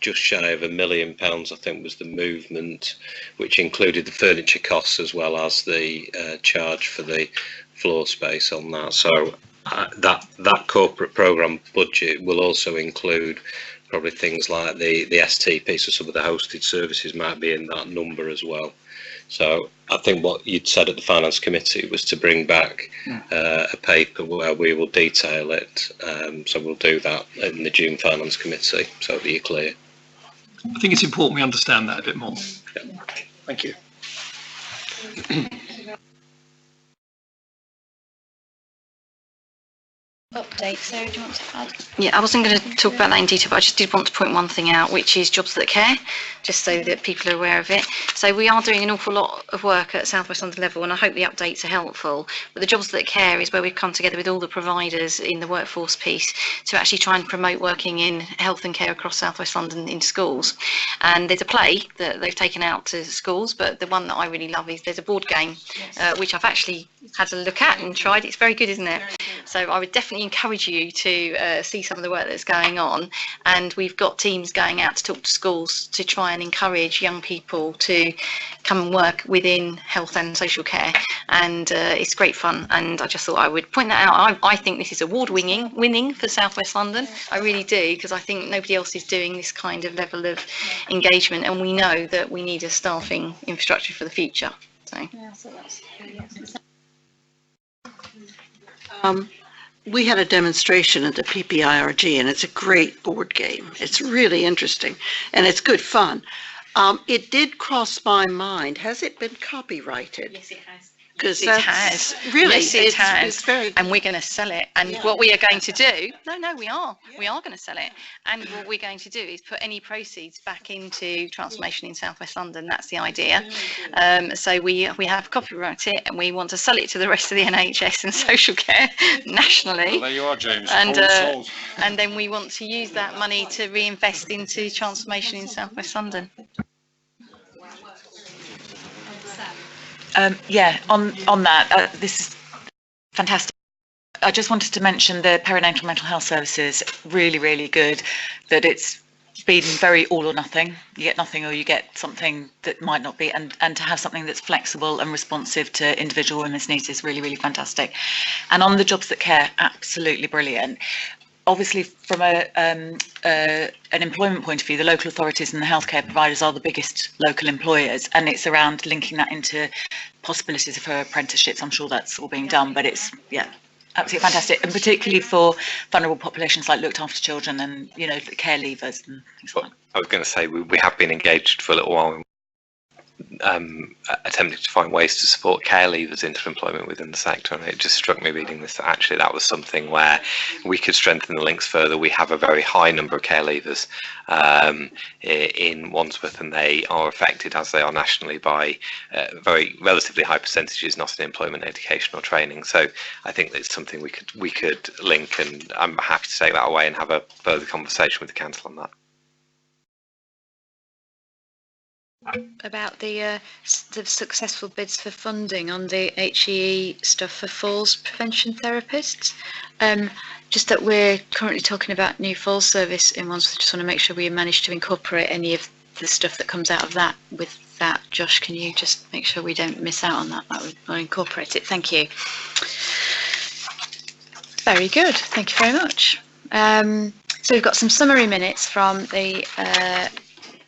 just shy of £1 million, I think, was the movement, which included the furniture costs as well as the charge for the floor space on that. So that corporate programme budget will also include probably things like the STP, so some of the hosted services might be in that number as well. So I think what you'd said at the Finance Committee was to bring back a paper where we will detail it. So we'll do that in the June Finance Committee, so that you're clear. I think it's important we understand that a bit more. Yeah. Thank you. Update, Sarah, do you want to add? Yeah, I wasn't going to talk about that in detail, but I just did want to point one thing out, which is Jobs That Care, just so that people are aware of it. So we are doing an awful lot of work at South West London level, and I hope the updates are helpful. But the Jobs That Care is where we've come together with all the providers in the workforce piece to actually try and promote working in health and care across South West London in schools. And there's a play that they've taken out to schools, but the one that I really love is there's a board game, which I've actually had a look at and tried. It's very good, isn't it? So I would definitely encourage you to see some of the work that's going on, and we've got teams going out to talk to schools to try and encourage young people to come and work within health and social care, and it's great fun, and I just thought I would point that out. I think this is winning for South West London. I really do, because I think nobody else is doing this kind of level of engagement, and we know that we need a staffing infrastructure for the future. So. Yeah, so that's We had a demonstration at the PPIRG, and it's a great board game. It's really interesting, and it's good fun. It did cross my mind. Has it been copyrighted? Yes, it has. Because it has. Really, yes, it has. It's very, and we're going to sell it. And what we are going to do, we are going to sell it. And what we're going to do is put any proceeds back into transformation in South West London. That's the idea. So we have copyrighted it, and we want to sell it to the rest of the NHS and social care nationally. Well, there you are, James. And then we want to use that money to reinvest into transformation in South West London. On that, this is fantastic. I just wanted to mention the perinatal mental health services, really, really good, that it's been very all or nothing. You get nothing or you get something that might not be, and to have something that's flexible and responsive to individual women's needs is really, really fantastic. And on the Jobs That Care, absolutely brilliant. Obviously, from an employment point of view, the local authorities and the healthcare providers are the biggest local employers, and it's around linking that into possibilities for apprenticeships. I'm sure that's all being done, but it's, absolutely fantastic, and particularly for vulnerable populations like looked after children and, care leavers and things like that. I was going to say, we have been engaged for a little while, attempting to find ways to support care leavers into employment within the sector, and it just struck me reading this that actually that was something where we could strengthen the links further. We have a very high number of care leavers in Wandsworth, and they are affected, as they are nationally, by very relatively high percentages not in employment, education or training. So I think that's something we could link, and I'm happy to take that away and have a further conversation with the council on that. About the successful bids for funding on the HEE stuff for falls prevention therapists. Just that we're currently talking about new falls service in Wandsworth. Just want to make sure we manage to incorporate any of the stuff that comes out of that with that. Josh, can you just make sure we don't miss out on that? We'll incorporate it. Thank you. Very good. Thank you very much. So we've got some summary minutes from the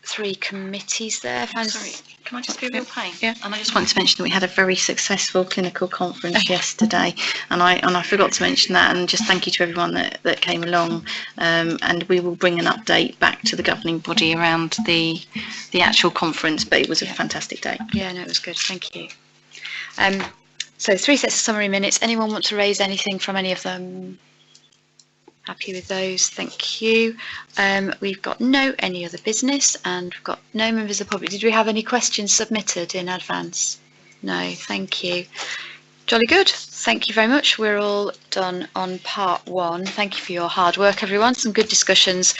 3 committees there. Sorry, can I just be a real pain? Yeah. And I just wanted to mention that we had a very successful clinical conference yesterday, and I forgot to mention that, and just thank you to everyone that came along, and we will bring an update back to the governing body around the actual conference, but it was a fantastic day. Yeah, no, it was good. Thank you. So 3 sets of summary minutes. Anyone want to raise anything from any of them? Happy with those, thank you. We've got any other business, and we've got no members of the public. Did we have any questions submitted in advance? No, thank you. Jolly good. Thank you very much. We're all done on part 1. Thank you for your hard work, everyone. Some good discussions.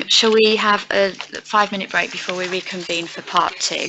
Shall we have a 5-minute break before we reconvene for part 2?